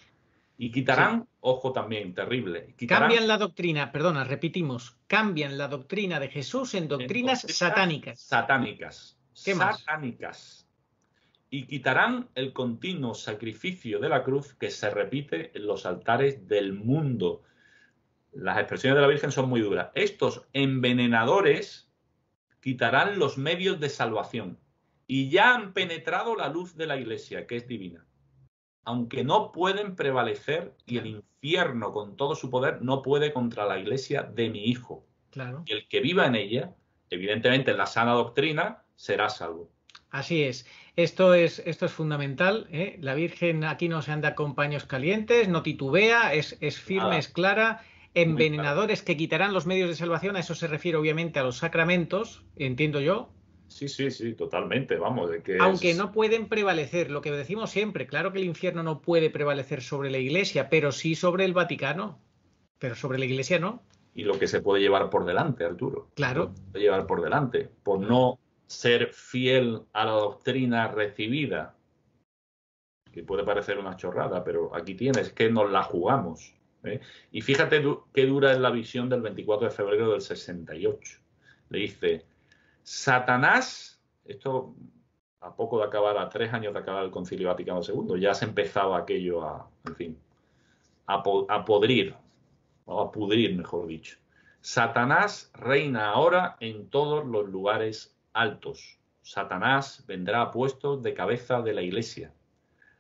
Y quitarán, ojo también, terrible. Cambian la doctrina, perdona, repetimos. Cambian la doctrina de Jesús en doctrinas satánicas. Satánicas. ¿Qué más? Satánicas. Y quitarán el continuo sacrificio de la cruz que se repite en los altares del mundo. Las expresiones de la Virgen son muy duras. Estos envenenadores quitarán los medios de salvación y ya han penetrado la luz de la Iglesia, que es divina. Aunque no pueden prevalecer y el infierno con todo su poder no puede contra la Iglesia de mi Hijo. Claro. Y el que viva en ella, evidentemente en la sana doctrina, será salvo. Así es. Esto es fundamental, ¿eh? La Virgen aquí no se anda con paños calientes, no titubea, es firme, Nada, es clara. muy claro. Envenenadores que quitarán los medios de salvación, a eso se refiere obviamente a los sacramentos, entiendo yo, Sí, sí, sí, totalmente, vamos, de que aunque es... no pueden prevalecer, lo que decimos siempre, claro que el infierno no puede prevalecer sobre la Iglesia, pero sí sobre el Vaticano, pero sobre la Iglesia no, Y lo que se puede llevar por delante, Arturo, lo que claro. se puede llevar por delante, por no ser fiel a la doctrina recibida, que puede parecer una chorrada, pero aquí tienes que nos la jugamos. ¿Eh? Y fíjate qué dura es la visión del 24 de febrero del 68. Le dice, Satanás, esto a poco de acabar, a 3 años de acabar el Concilio Vaticano II, ya se empezaba aquello a, en fin, a podrir, o a pudrir, mejor dicho. Satanás reina ahora en todos los lugares altos. Satanás vendrá a puestos de cabeza de la Iglesia.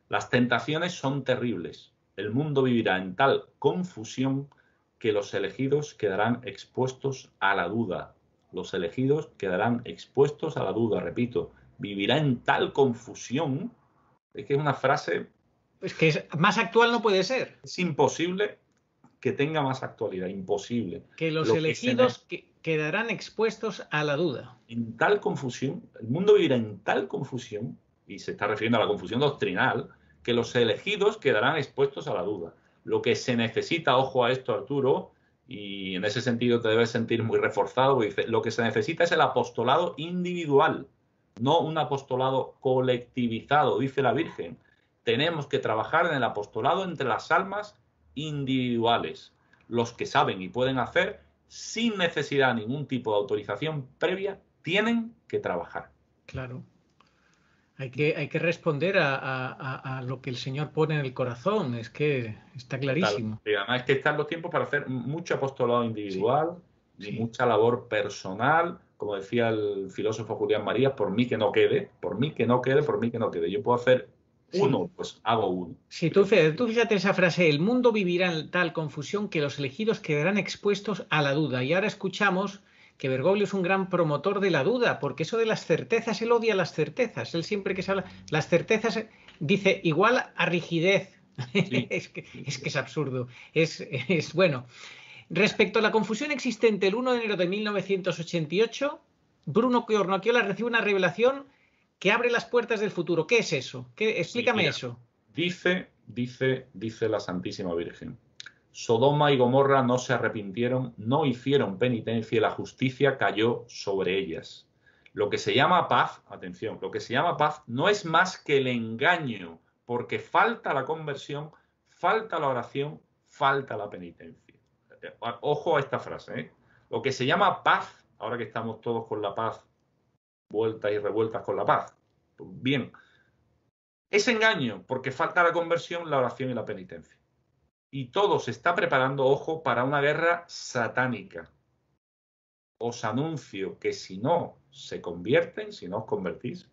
Las tentaciones son terribles. El mundo vivirá en tal confusión que los elegidos quedarán expuestos a la duda. Los elegidos quedarán expuestos a la duda, repito, vivirá en tal confusión, es que es una frase, Es que más actual no puede ser. es imposible que tenga más actualidad, imposible. Que los Lo que elegidos quedarán expuestos a la duda. en tal confusión, el mundo vivirá en tal confusión, y se está refiriendo a la confusión doctrinal, que los elegidos quedarán expuestos a la duda. Lo que se necesita, ojo a esto, Arturo, y en ese sentido te debes sentir muy reforzado, porque dice, lo que se necesita es el apostolado individual, no un apostolado colectivizado, dice la Virgen. Tenemos que trabajar en el apostolado entre las almas individuales, los que saben y pueden hacer sin necesidad de ningún tipo de autorización previa, tienen que trabajar. Claro. Hay que responder a lo que el Señor pone en el corazón, es que está clarísimo. Y además es que están los tiempos para hacer mucho apostolado individual y Sí. mucha labor personal, como decía el filósofo Julián Marías, por mí que no quede, por mí que no quede, por mí que no quede. Yo puedo hacer uno, pues hago uno. Sí, tú fíjate esa frase, el mundo vivirá en tal confusión que los elegidos quedarán expuestos a la duda. Y ahora escuchamos que Bergoglio es un gran promotor de la duda, porque eso de las certezas, él odia las certezas. Él siempre que se habla, las certezas, dice igual a rigidez. Sí. es que es absurdo. Es bueno. Respecto a la confusión existente el 1 de enero de 1988, Bruno Cornacchiola recibe una revelación que abre las puertas del futuro. ¿Qué es eso? Explícame Mira, eso. dice la Santísima Virgen. Sodoma y Gomorra no se arrepintieron, no hicieron penitencia y la justicia cayó sobre ellas. Lo que se llama paz, atención, lo que se llama paz no es más que el engaño, porque falta la conversión, falta la oración, falta la penitencia. Ojo a esta frase, ¿eh? Lo que se llama paz, ahora que estamos todos con la paz, vueltas y revueltas con la paz, pues bien, es engaño, porque falta la conversión, la oración y la penitencia. Y todo se está preparando, ojo, para una guerra satánica. Os anuncio que si no se convierten, si no os convertís,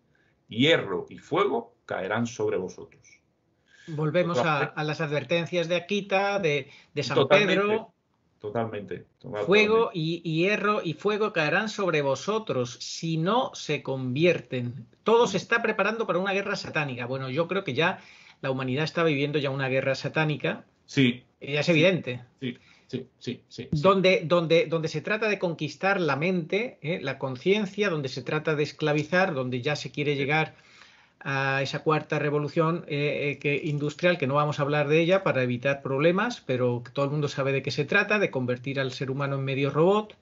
hierro y fuego caerán sobre vosotros. Volvemos a las advertencias de Akita, de San Totalmente, Pedro. Totalmente. Fuego y hierro y fuego caerán sobre vosotros si no se convierten. Todo se está preparando para una guerra satánica. Bueno, yo creo que ya la humanidad está viviendo ya una guerra satánica. Sí. Ya es evidente. Sí. Donde se trata de conquistar la mente, la conciencia, donde se trata de esclavizar, donde ya se quiere llegar a esa cuarta revolución industrial, que no vamos a hablar de ella para evitar problemas, pero que todo el mundo sabe de qué se trata, de convertir al ser humano en medio robot.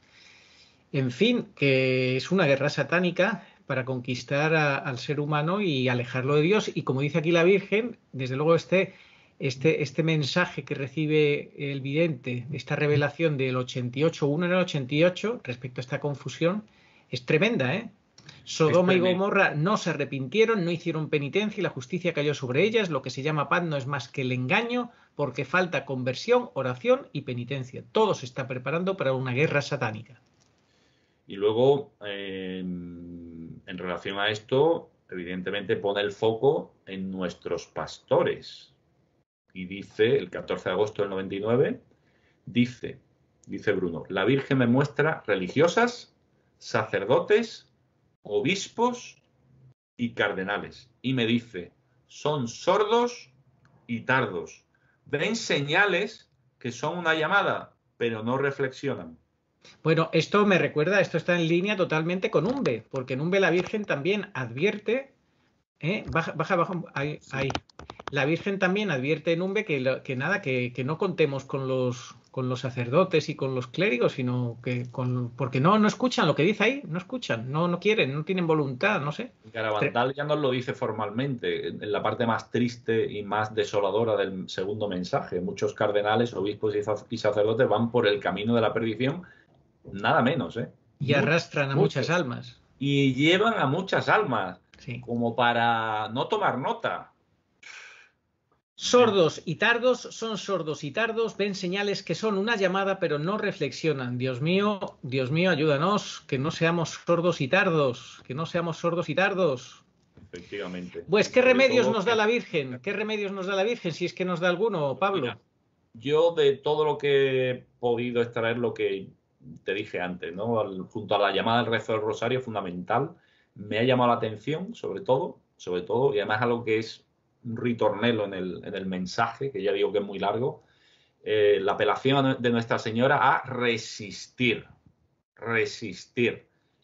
En fin, que es una guerra satánica para conquistar al ser humano y alejarlo de Dios. Y como dice aquí la Virgen, desde luego este mensaje que recibe el vidente, esta revelación del 88, 1 en el 88, respecto a esta confusión, es tremenda, ¿eh? Sodoma y Gomorra no se arrepintieron, no hicieron penitencia y la justicia cayó sobre ellas. Lo que se llama paz no es más que el engaño, porque falta conversión, oración y penitencia. Todo se está preparando para una guerra satánica. Y luego, en relación a esto, evidentemente pone el foco en nuestros pastores. Y dice, el 14 de agosto del 99, dice Bruno, la Virgen me muestra religiosas, sacerdotes, obispos y cardenales. Y me dice, son sordos y tardos. Ven señales que son una llamada, pero no reflexionan. Bueno, esto me recuerda, esto está en línea totalmente con Umbe, porque en Umbe la Virgen también advierte, baja, ahí, Sí. ahí. La Virgen también advierte en Umbe que nada, que no contemos con los sacerdotes y con los clérigos, sino que porque no escuchan lo que dice ahí, no escuchan, no quieren, no tienen voluntad, no sé. Garabandal ya nos lo dice formalmente, en la parte más triste y más desoladora del segundo mensaje. Muchos cardenales, obispos y sacerdotes van por el camino de la perdición, nada menos, ¿eh? Y arrastran a muchas Muchos. almas. Y llevan a muchas almas, Sí. como para no tomar nota. Sordos y tardos son sordos y tardos, ven señales que son una llamada, pero no reflexionan. Dios mío, ayúdanos, que no seamos sordos y tardos, que no seamos sordos y tardos. Efectivamente. Pues, ¿qué Sobre remedios todo nos da la Virgen? ¿Qué remedios nos da la Virgen? Si es que nos da alguno, Pablo. Mira, yo de todo lo que he podido extraer, lo que te dije antes, ¿no? Junto a la llamada del rezo del rosario, fundamental, me ha llamado la atención, sobre todo, y además algo que es un ritornelo en el mensaje, que ya digo que es muy largo, la apelación de Nuestra Señora a resistir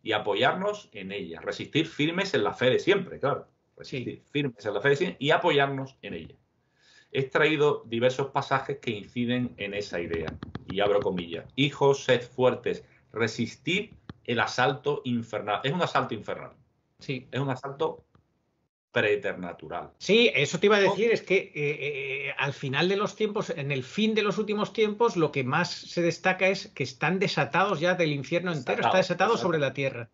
y apoyarnos en ella, resistir firmes en la fe de siempre, claro, resistir firmes en la fe de siempre y apoyarnos en ella. He extraído diversos pasajes que inciden en esa idea. Y abro comillas. Hijos, sed fuertes, resistid el asalto infernal. Es un asalto infernal. Sí. Es un asalto preternatural. Sí, eso te iba a decir, es que al final de los tiempos, en el fin de los últimos tiempos, lo que más se destaca es que están desatados ya del infierno entero, está desatado sobre la tierra.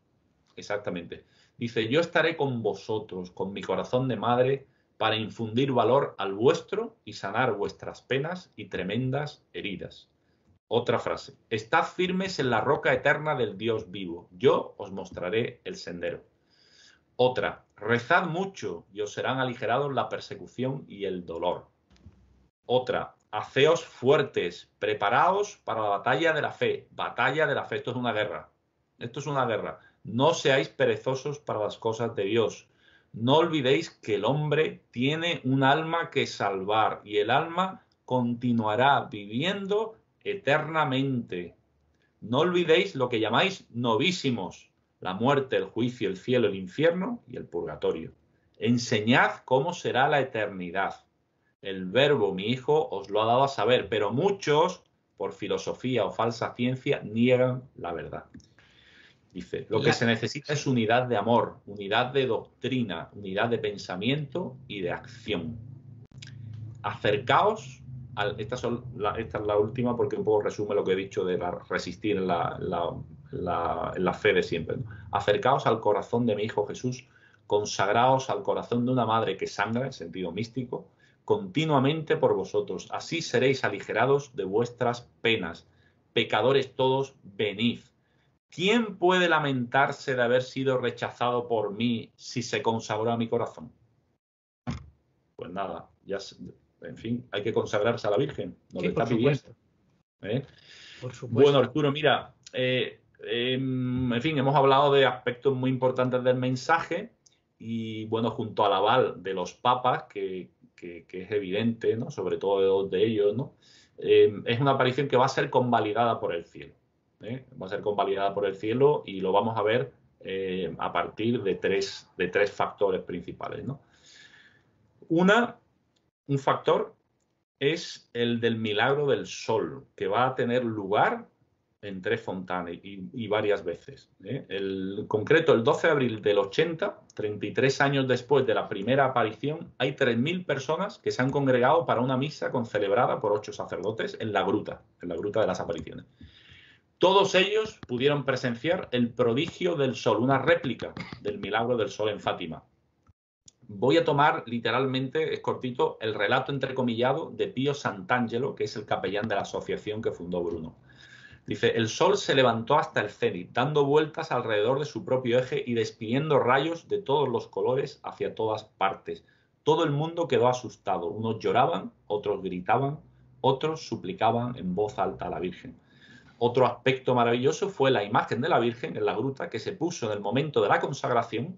Exactamente. Dice, yo estaré con vosotros, con mi corazón de madre, para infundir valor al vuestro y sanar vuestras penas y tremendas heridas. Otra frase. Estad firmes en la roca eterna del Dios vivo. Yo os mostraré el sendero. Otra. Rezad mucho y os serán aligerados la persecución y el dolor. Otra. Haceos fuertes. Preparaos para la batalla de la fe. Batalla de la fe. Esto es una guerra. Esto es una guerra. No seáis perezosos para las cosas de Dios. No olvidéis que el hombre tiene un alma que salvar y el alma continuará viviendo eternamente. No olvidéis lo que llamáis novísimos, la muerte, el juicio, el cielo, el infierno y el purgatorio. Enseñad cómo será la eternidad. El Verbo, mi Hijo, os lo ha dado a saber, pero muchos, por filosofía o falsa ciencia, niegan la verdad. Dice, lo que se necesita es unidad de amor, unidad de doctrina, unidad de pensamiento y de acción. Acercaos, esta es la última porque un poco resume lo que he dicho de resistir en la fe de siempre, ¿no? Acercaos al corazón de mi Hijo Jesús, consagraos al corazón de una madre que sangra, en sentido místico, continuamente por vosotros. Así seréis aligerados de vuestras penas. Pecadores todos, venid. ¿Quién puede lamentarse de haber sido rechazado por mí si se consagró a mi corazón? Pues nada, ya, en fin, hay que consagrarse a la Virgen. Nos lo está pidiendo. Por supuesto. Bueno, Arturo, mira, en fin, hemos hablado de aspectos muy importantes del mensaje y, bueno, junto al aval de los papas, que es evidente, ¿no? Sobre todo de dos de ellos, ¿no? Es una aparición que va a ser convalidada por el cielo. Va a ser convalidada por el cielo y lo vamos a ver a partir de tres factores principales, ¿no? Un factor es el del milagro del sol, que va a tener lugar en Tres Fontanes y varias veces. En concreto, el 12 de abril del 80, 33 años después de la primera aparición, hay 3.000 personas que se han congregado para una misa concelebrada por 8 sacerdotes en la gruta de las apariciones. Todos ellos pudieron presenciar el prodigio del sol, una réplica del milagro del sol en Fátima. Voy a tomar literalmente, es cortito, el relato entrecomillado de Pío Sant'Angelo, que es el capellán de la asociación que fundó Bruno. Dice, el sol se levantó hasta el cénit, dando vueltas alrededor de su propio eje y despidiendo rayos de todos los colores hacia todas partes. Todo el mundo quedó asustado. Unos lloraban, otros gritaban, otros suplicaban en voz alta a la Virgen. Otro aspecto maravilloso fue la imagen de la Virgen en la gruta que se puso en el momento de la consagración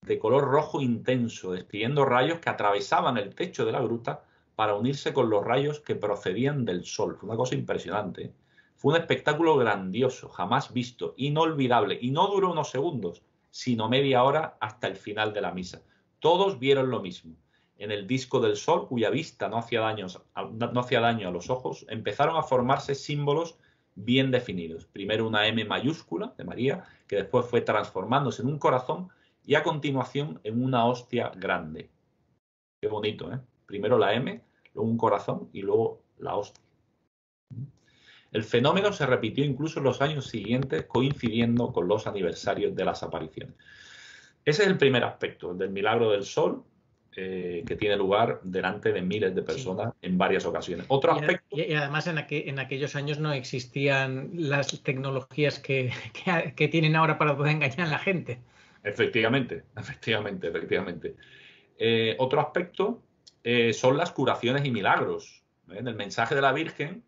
de color rojo intenso, despidiendo rayos que atravesaban el techo de la gruta para unirse con los rayos que procedían del sol. Fue una cosa impresionante, ¿eh? Fue un espectáculo grandioso, jamás visto, inolvidable, y no duró unos segundos, sino media hora hasta el final de la misa. Todos vieron lo mismo. En el disco del sol, cuya vista no hacía daño a los ojos, empezaron a formarse símbolos bien definidos. Primero una M mayúscula de María, que después fue transformándose en un corazón, y a continuación en una hostia grande. Qué bonito, ¿eh? Primero la M, luego un corazón y luego la hostia. El fenómeno se repitió incluso en los años siguientes, coincidiendo con los aniversarios de las apariciones. Ese es el primer aspecto, el del milagro del sol, que tiene lugar delante de miles de personas en varias ocasiones. Otro aspecto... Y además en aquellos años no existían las tecnologías que tienen ahora para poder engañar a la gente. Efectivamente. Otro aspecto son las curaciones y milagros. En el mensaje de la Virgen,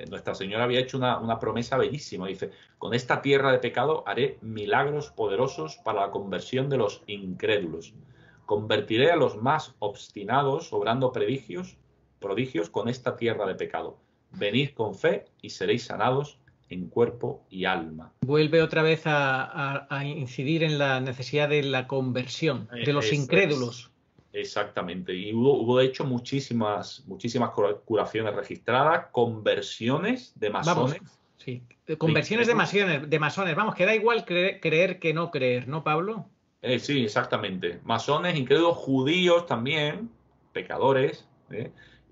Nuestra Señora había hecho una promesa bellísima. Dice, con esta tierra de pecado haré milagros poderosos para la conversión de los incrédulos. Convertiré a los más obstinados, obrando prodigios con esta tierra de pecado. Venid con fe y seréis sanados en cuerpo y alma. Vuelve otra vez a incidir en la necesidad de la conversión de los incrédulos. Exactamente. Y hubo de hecho muchísimas curaciones registradas, conversiones de masones. Vamos, sí. Conversiones de masones. Vamos, que da igual creer que no creer, ¿no, Pablo? Sí, exactamente. Masones, incrédulos, judíos también, pecadores,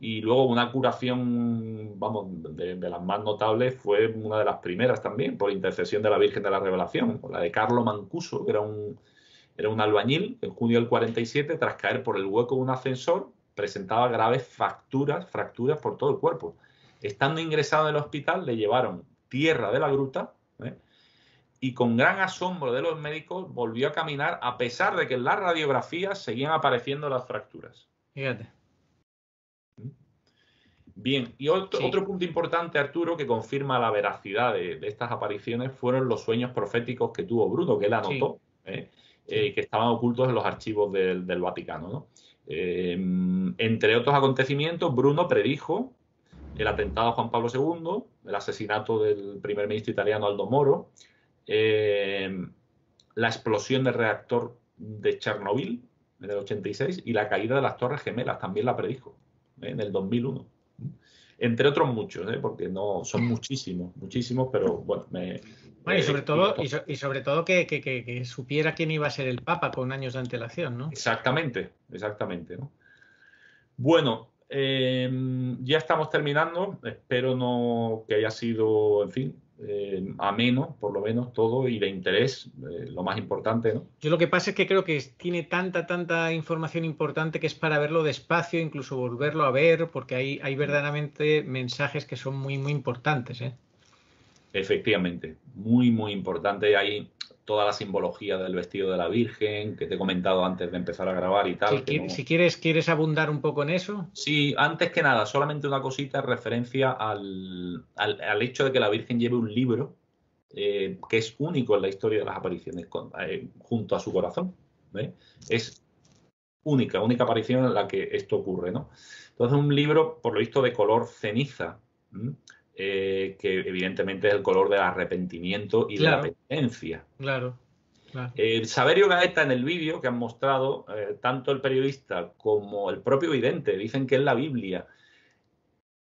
y luego una curación, vamos, de las más notables fue una de las primeras también, por intercesión de la Virgen de la Revelación, la de Carlo Mancuso, que era un albañil, en junio del 47, tras caer por el hueco de un ascensor, presentaba graves fracturas por todo el cuerpo. Estando ingresado en el hospital, le llevaron tierra de la gruta, y con gran asombro de los médicos volvió a caminar, a pesar de que en las radiografías seguían apareciendo las fracturas. Fíjate. Bien, y otro punto importante, Arturo, que confirma la veracidad de estas apariciones, fueron los sueños proféticos que tuvo Bruno, que él anotó, que estaban ocultos en los archivos del Vaticano, ¿no? Entre otros acontecimientos, Bruno predijo el atentado a Juan Pablo II, el asesinato del primer ministro italiano Aldo Moro, la explosión del reactor de Chernobyl en el 86 y la caída de las Torres Gemelas, también la predijo en el 2001. Entre otros muchos, porque no son muchísimos, pero bueno. Y sobre todo que supiera quién iba a ser el Papa con años de antelación, ¿no? Exactamente, ¿no? Bueno, ya estamos terminando. Espero que haya sido, en fin, ameno, por lo menos todo, y de interés, lo más importante, ¿no? Yo lo que pasa es que creo que tiene tanta información importante que es para verlo despacio, incluso volverlo a ver, porque hay verdaderamente mensajes que son muy, muy importantes, ¿eh? Efectivamente, muy, muy importante. Hay toda la simbología del vestido de la Virgen, que te he comentado antes de empezar a grabar y tal. Si quieres abundar un poco en eso. Sí, antes que nada, solamente una cosita en referencia al hecho de que la Virgen lleve un libro que es único en la historia de las apariciones junto a su corazón. Es única aparición en la que esto ocurre, ¿no? Entonces, un libro, por lo visto, de color ceniza, que evidentemente es el color del arrepentimiento y de la penitencia. Claro. Saverio Gaeta, en el vídeo que han mostrado, tanto el periodista como el propio vidente dicen que es la Biblia.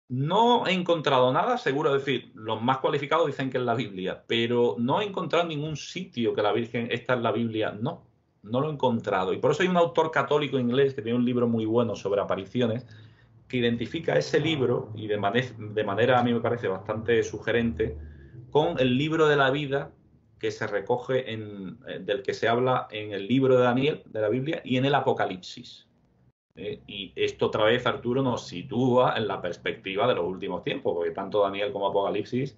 No he encontrado nada, seguro, es decir, los más cualificados dicen que es la Biblia, pero no he encontrado en ningún sitio que la Virgen, esta es la Biblia. No lo he encontrado. Y por eso hay un autor católico inglés que tiene un libro muy bueno sobre apariciones, que identifica ese libro, y de manera a mí me parece bastante sugerente, con el libro de la vida que se recoge del que se habla en el libro de Daniel, de la Biblia, y en el Apocalipsis. Y esto otra vez, Arturo, nos sitúa en la perspectiva de los últimos tiempos, porque tanto Daniel como Apocalipsis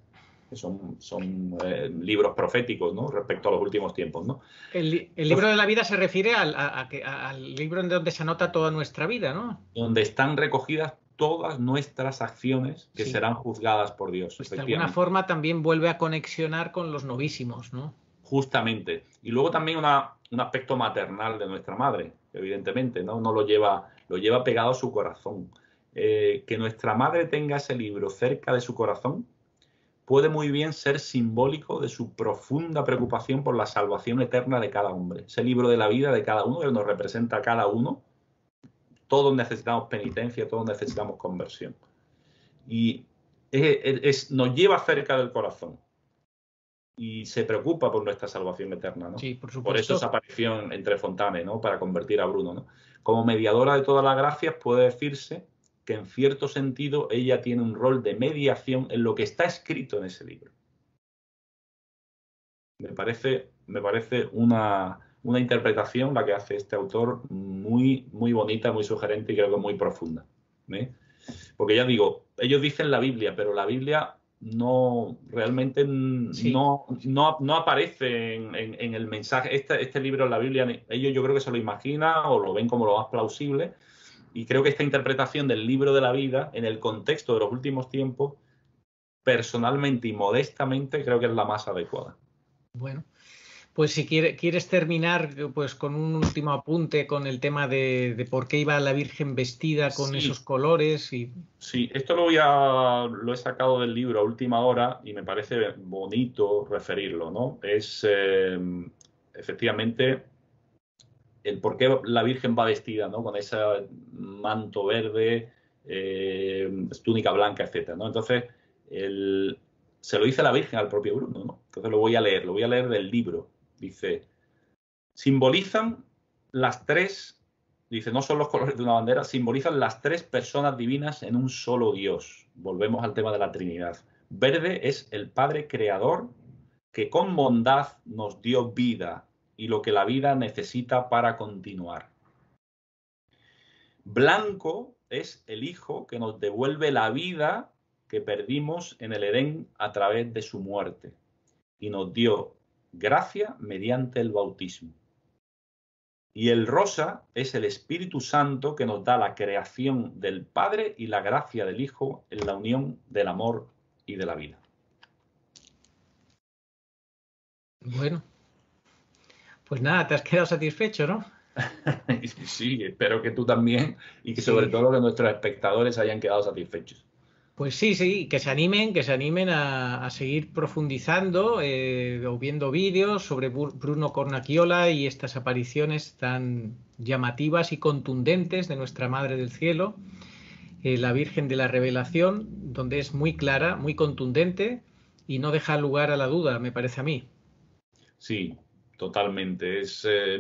son libros proféticos, ¿no?, respecto a los últimos tiempos, ¿no? El libro de la vida se refiere al libro en donde se anota toda nuestra vida, ¿no? Donde están recogidas todas nuestras acciones que serán juzgadas por Dios. Pues de alguna forma también vuelve a conexionar con los novísimos, ¿no? Justamente. Y luego también un aspecto maternal de nuestra madre, evidentemente, ¿no? No lo lleva pegado a su corazón. Que nuestra madre tenga ese libro cerca de su corazón puede muy bien ser simbólico de su profunda preocupación por la salvación eterna de cada hombre. Ese libro de la vida de cada uno, que nos representa a cada uno. Todos necesitamos penitencia, todos necesitamos conversión. Y nos lleva cerca del corazón. Y se preocupa por nuestra salvación eterna, ¿no? Sí, por supuesto. Por eso esa aparición entre Fontane, ¿no? Para convertir a Bruno, ¿no? Como mediadora de todas las gracias, puede decirse que en cierto sentido ella tiene un rol de mediación en lo que está escrito en ese libro. Me parece una interpretación la que hace este autor muy, muy bonita, muy sugerente y creo que muy profunda, ¿eh? Porque ya digo, ellos dicen la Biblia, pero la Biblia no realmente no aparece en el mensaje. Este libro en la Biblia, ellos yo creo que se lo imaginan o lo ven como lo más plausible. Y creo que esta interpretación del libro de la vida, en el contexto de los últimos tiempos, personalmente y modestamente, creo que es la más adecuada. Bueno, pues si quieres terminar pues con un último apunte con el tema de por qué iba la Virgen vestida con esos colores. Sí, esto lo he sacado del libro a última hora y me parece bonito referirlo, ¿no? Es efectivamente el por qué la Virgen va vestida, ¿no? Con ese manto verde, túnica blanca, etcétera, ¿no? Entonces, se lo dice la Virgen al propio Bruno, ¿no? Entonces lo voy a leer del libro. Dice, simbolizan las tres, dice, no son los colores de una bandera, simbolizan las tres personas divinas en un solo Dios. Volvemos al tema de la Trinidad. Verde es el Padre Creador que con bondad nos dio vida y lo que la vida necesita para continuar. Blanco es el Hijo que nos devuelve la vida que perdimos en el Edén a través de su muerte y nos dio gracia mediante el bautismo. Y el rosa es el Espíritu Santo que nos da la creación del Padre y la gracia del Hijo en la unión del amor y de la vida. Bueno, pues nada, te has quedado satisfecho, ¿no? Sí, espero que tú también y que sobre todo que nuestros espectadores hayan quedado satisfechos. Pues sí, que se animen a seguir profundizando o viendo vídeos sobre Bruno Cornacchiola y estas apariciones tan llamativas y contundentes de nuestra Madre del Cielo, la Virgen de la Revelación, donde es muy clara, muy contundente y no deja lugar a la duda, me parece a mí. Sí, totalmente.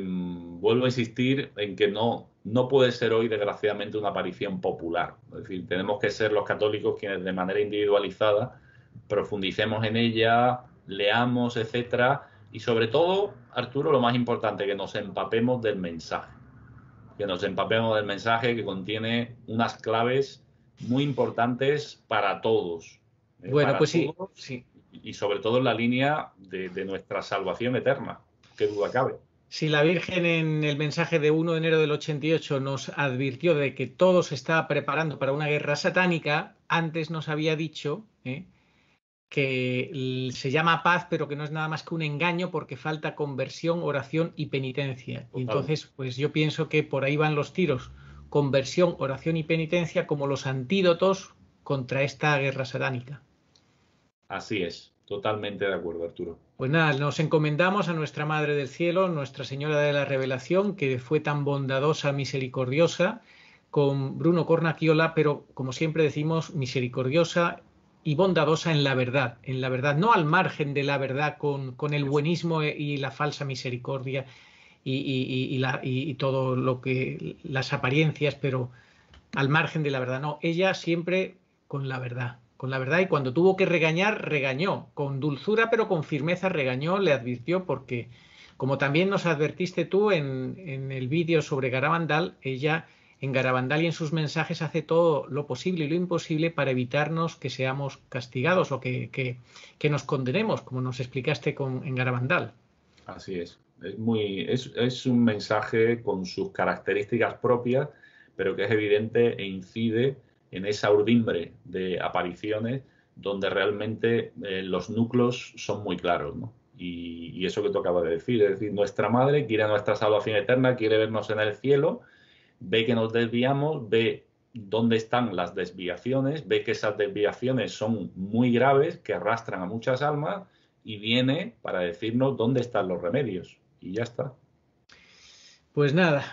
Vuelvo a insistir en que no puede ser hoy, desgraciadamente, una aparición popular. Es decir, tenemos que ser los católicos quienes de manera individualizada profundicemos en ella, leamos, etcétera, y sobre todo, Arturo, lo más importante, que nos empapemos del mensaje. Que nos empapemos del mensaje que contiene unas claves muy importantes para todos. Bueno, para pues todos, sí. Y sobre todo en la línea de nuestra salvación eterna, qué duda cabe. Si la Virgen en el mensaje de 1 de enero del 88 nos advirtió de que todo se estaba preparando para una guerra satánica, antes nos había dicho que se llama paz, pero que no es nada más que un engaño porque falta conversión, oración y penitencia. Y entonces, pues yo pienso que por ahí van los tiros. Conversión, oración y penitencia como los antídotos contra esta guerra satánica. Así es, totalmente de acuerdo, Arturo. Pues nada, nos encomendamos a nuestra Madre del Cielo, Nuestra Señora de la Revelación, que fue tan bondadosa, misericordiosa con Bruno Cornacchiola, pero como siempre decimos, misericordiosa y bondadosa en la verdad, no al margen de la verdad con el buenismo y la falsa misericordia y todo lo que las apariencias, pero al margen de la verdad, no, ella siempre con la verdad, y cuando tuvo que regañar, regañó, con dulzura pero con firmeza regañó, le advirtió porque, como también nos advertiste tú en el vídeo sobre Garabandal, ella en Garabandal y en sus mensajes hace todo lo posible y lo imposible para evitarnos que seamos castigados o que nos condenemos, como nos explicaste en Garabandal. Así es. Es un mensaje con sus características propias, pero que es evidente e incide en esa urdimbre de apariciones donde realmente los núcleos son muy claros, ¿no? Y eso que tú acabas de decir, es decir, nuestra madre quiere nuestra salvación eterna, quiere vernos en el cielo, ve que nos desviamos, ve dónde están las desviaciones, ve que esas desviaciones son muy graves, que arrastran a muchas almas, y viene para decirnos dónde están los remedios. Y ya está. Pues nada,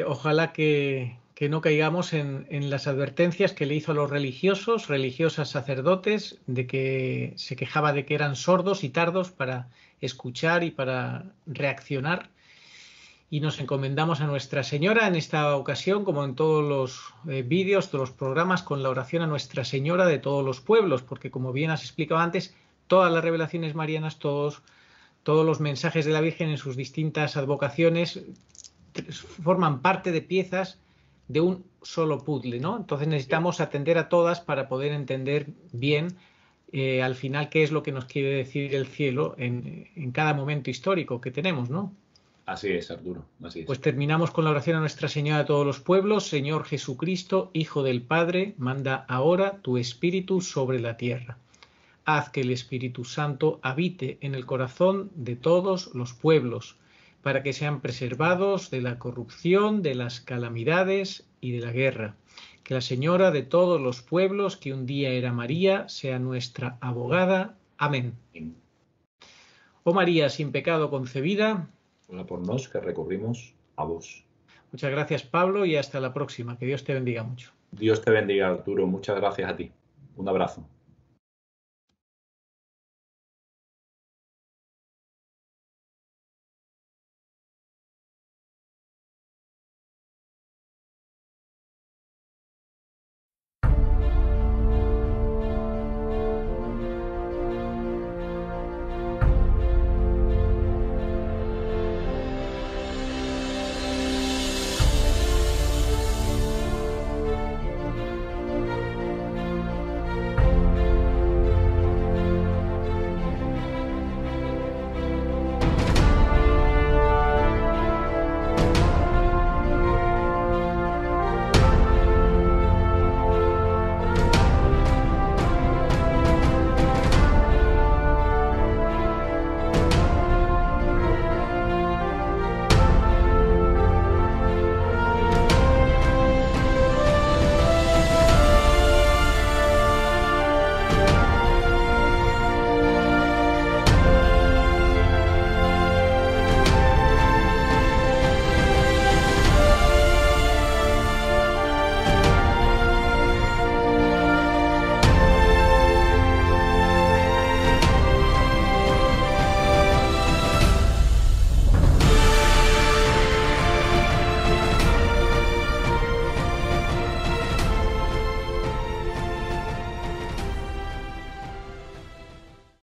ojalá que no caigamos en las advertencias que le hizo a los religiosos, religiosas, sacerdotes, de que se quejaba de que eran sordos y tardos para escuchar y para reaccionar. Y nos encomendamos a Nuestra Señora en esta ocasión, como en todos los vídeos, todos los programas, con la oración a Nuestra Señora de todos los pueblos, porque como bien has explicado antes, todas las revelaciones marianas, todos los mensajes de la Virgen en sus distintas advocaciones forman parte de piezas de un solo puzzle, ¿no? Entonces necesitamos atender a todas para poder entender bien al final qué es lo que nos quiere decir el cielo en cada momento histórico que tenemos, ¿no? Así es, Arturo, así es. Pues terminamos con la oración a Nuestra Señora de todos los pueblos. Señor Jesucristo, Hijo del Padre, manda ahora tu Espíritu sobre la tierra. Haz que el Espíritu Santo habite en el corazón de todos los pueblos, para que sean preservados de la corrupción, de las calamidades y de la guerra. Que la Señora de todos los pueblos, que un día era María, sea nuestra abogada. Amén. Oh María, sin pecado concebida, ruega por nos que recurrimos a vos. Muchas gracias, Pablo, y hasta la próxima. Que Dios te bendiga mucho. Dios te bendiga, Arturo. Muchas gracias a ti. Un abrazo.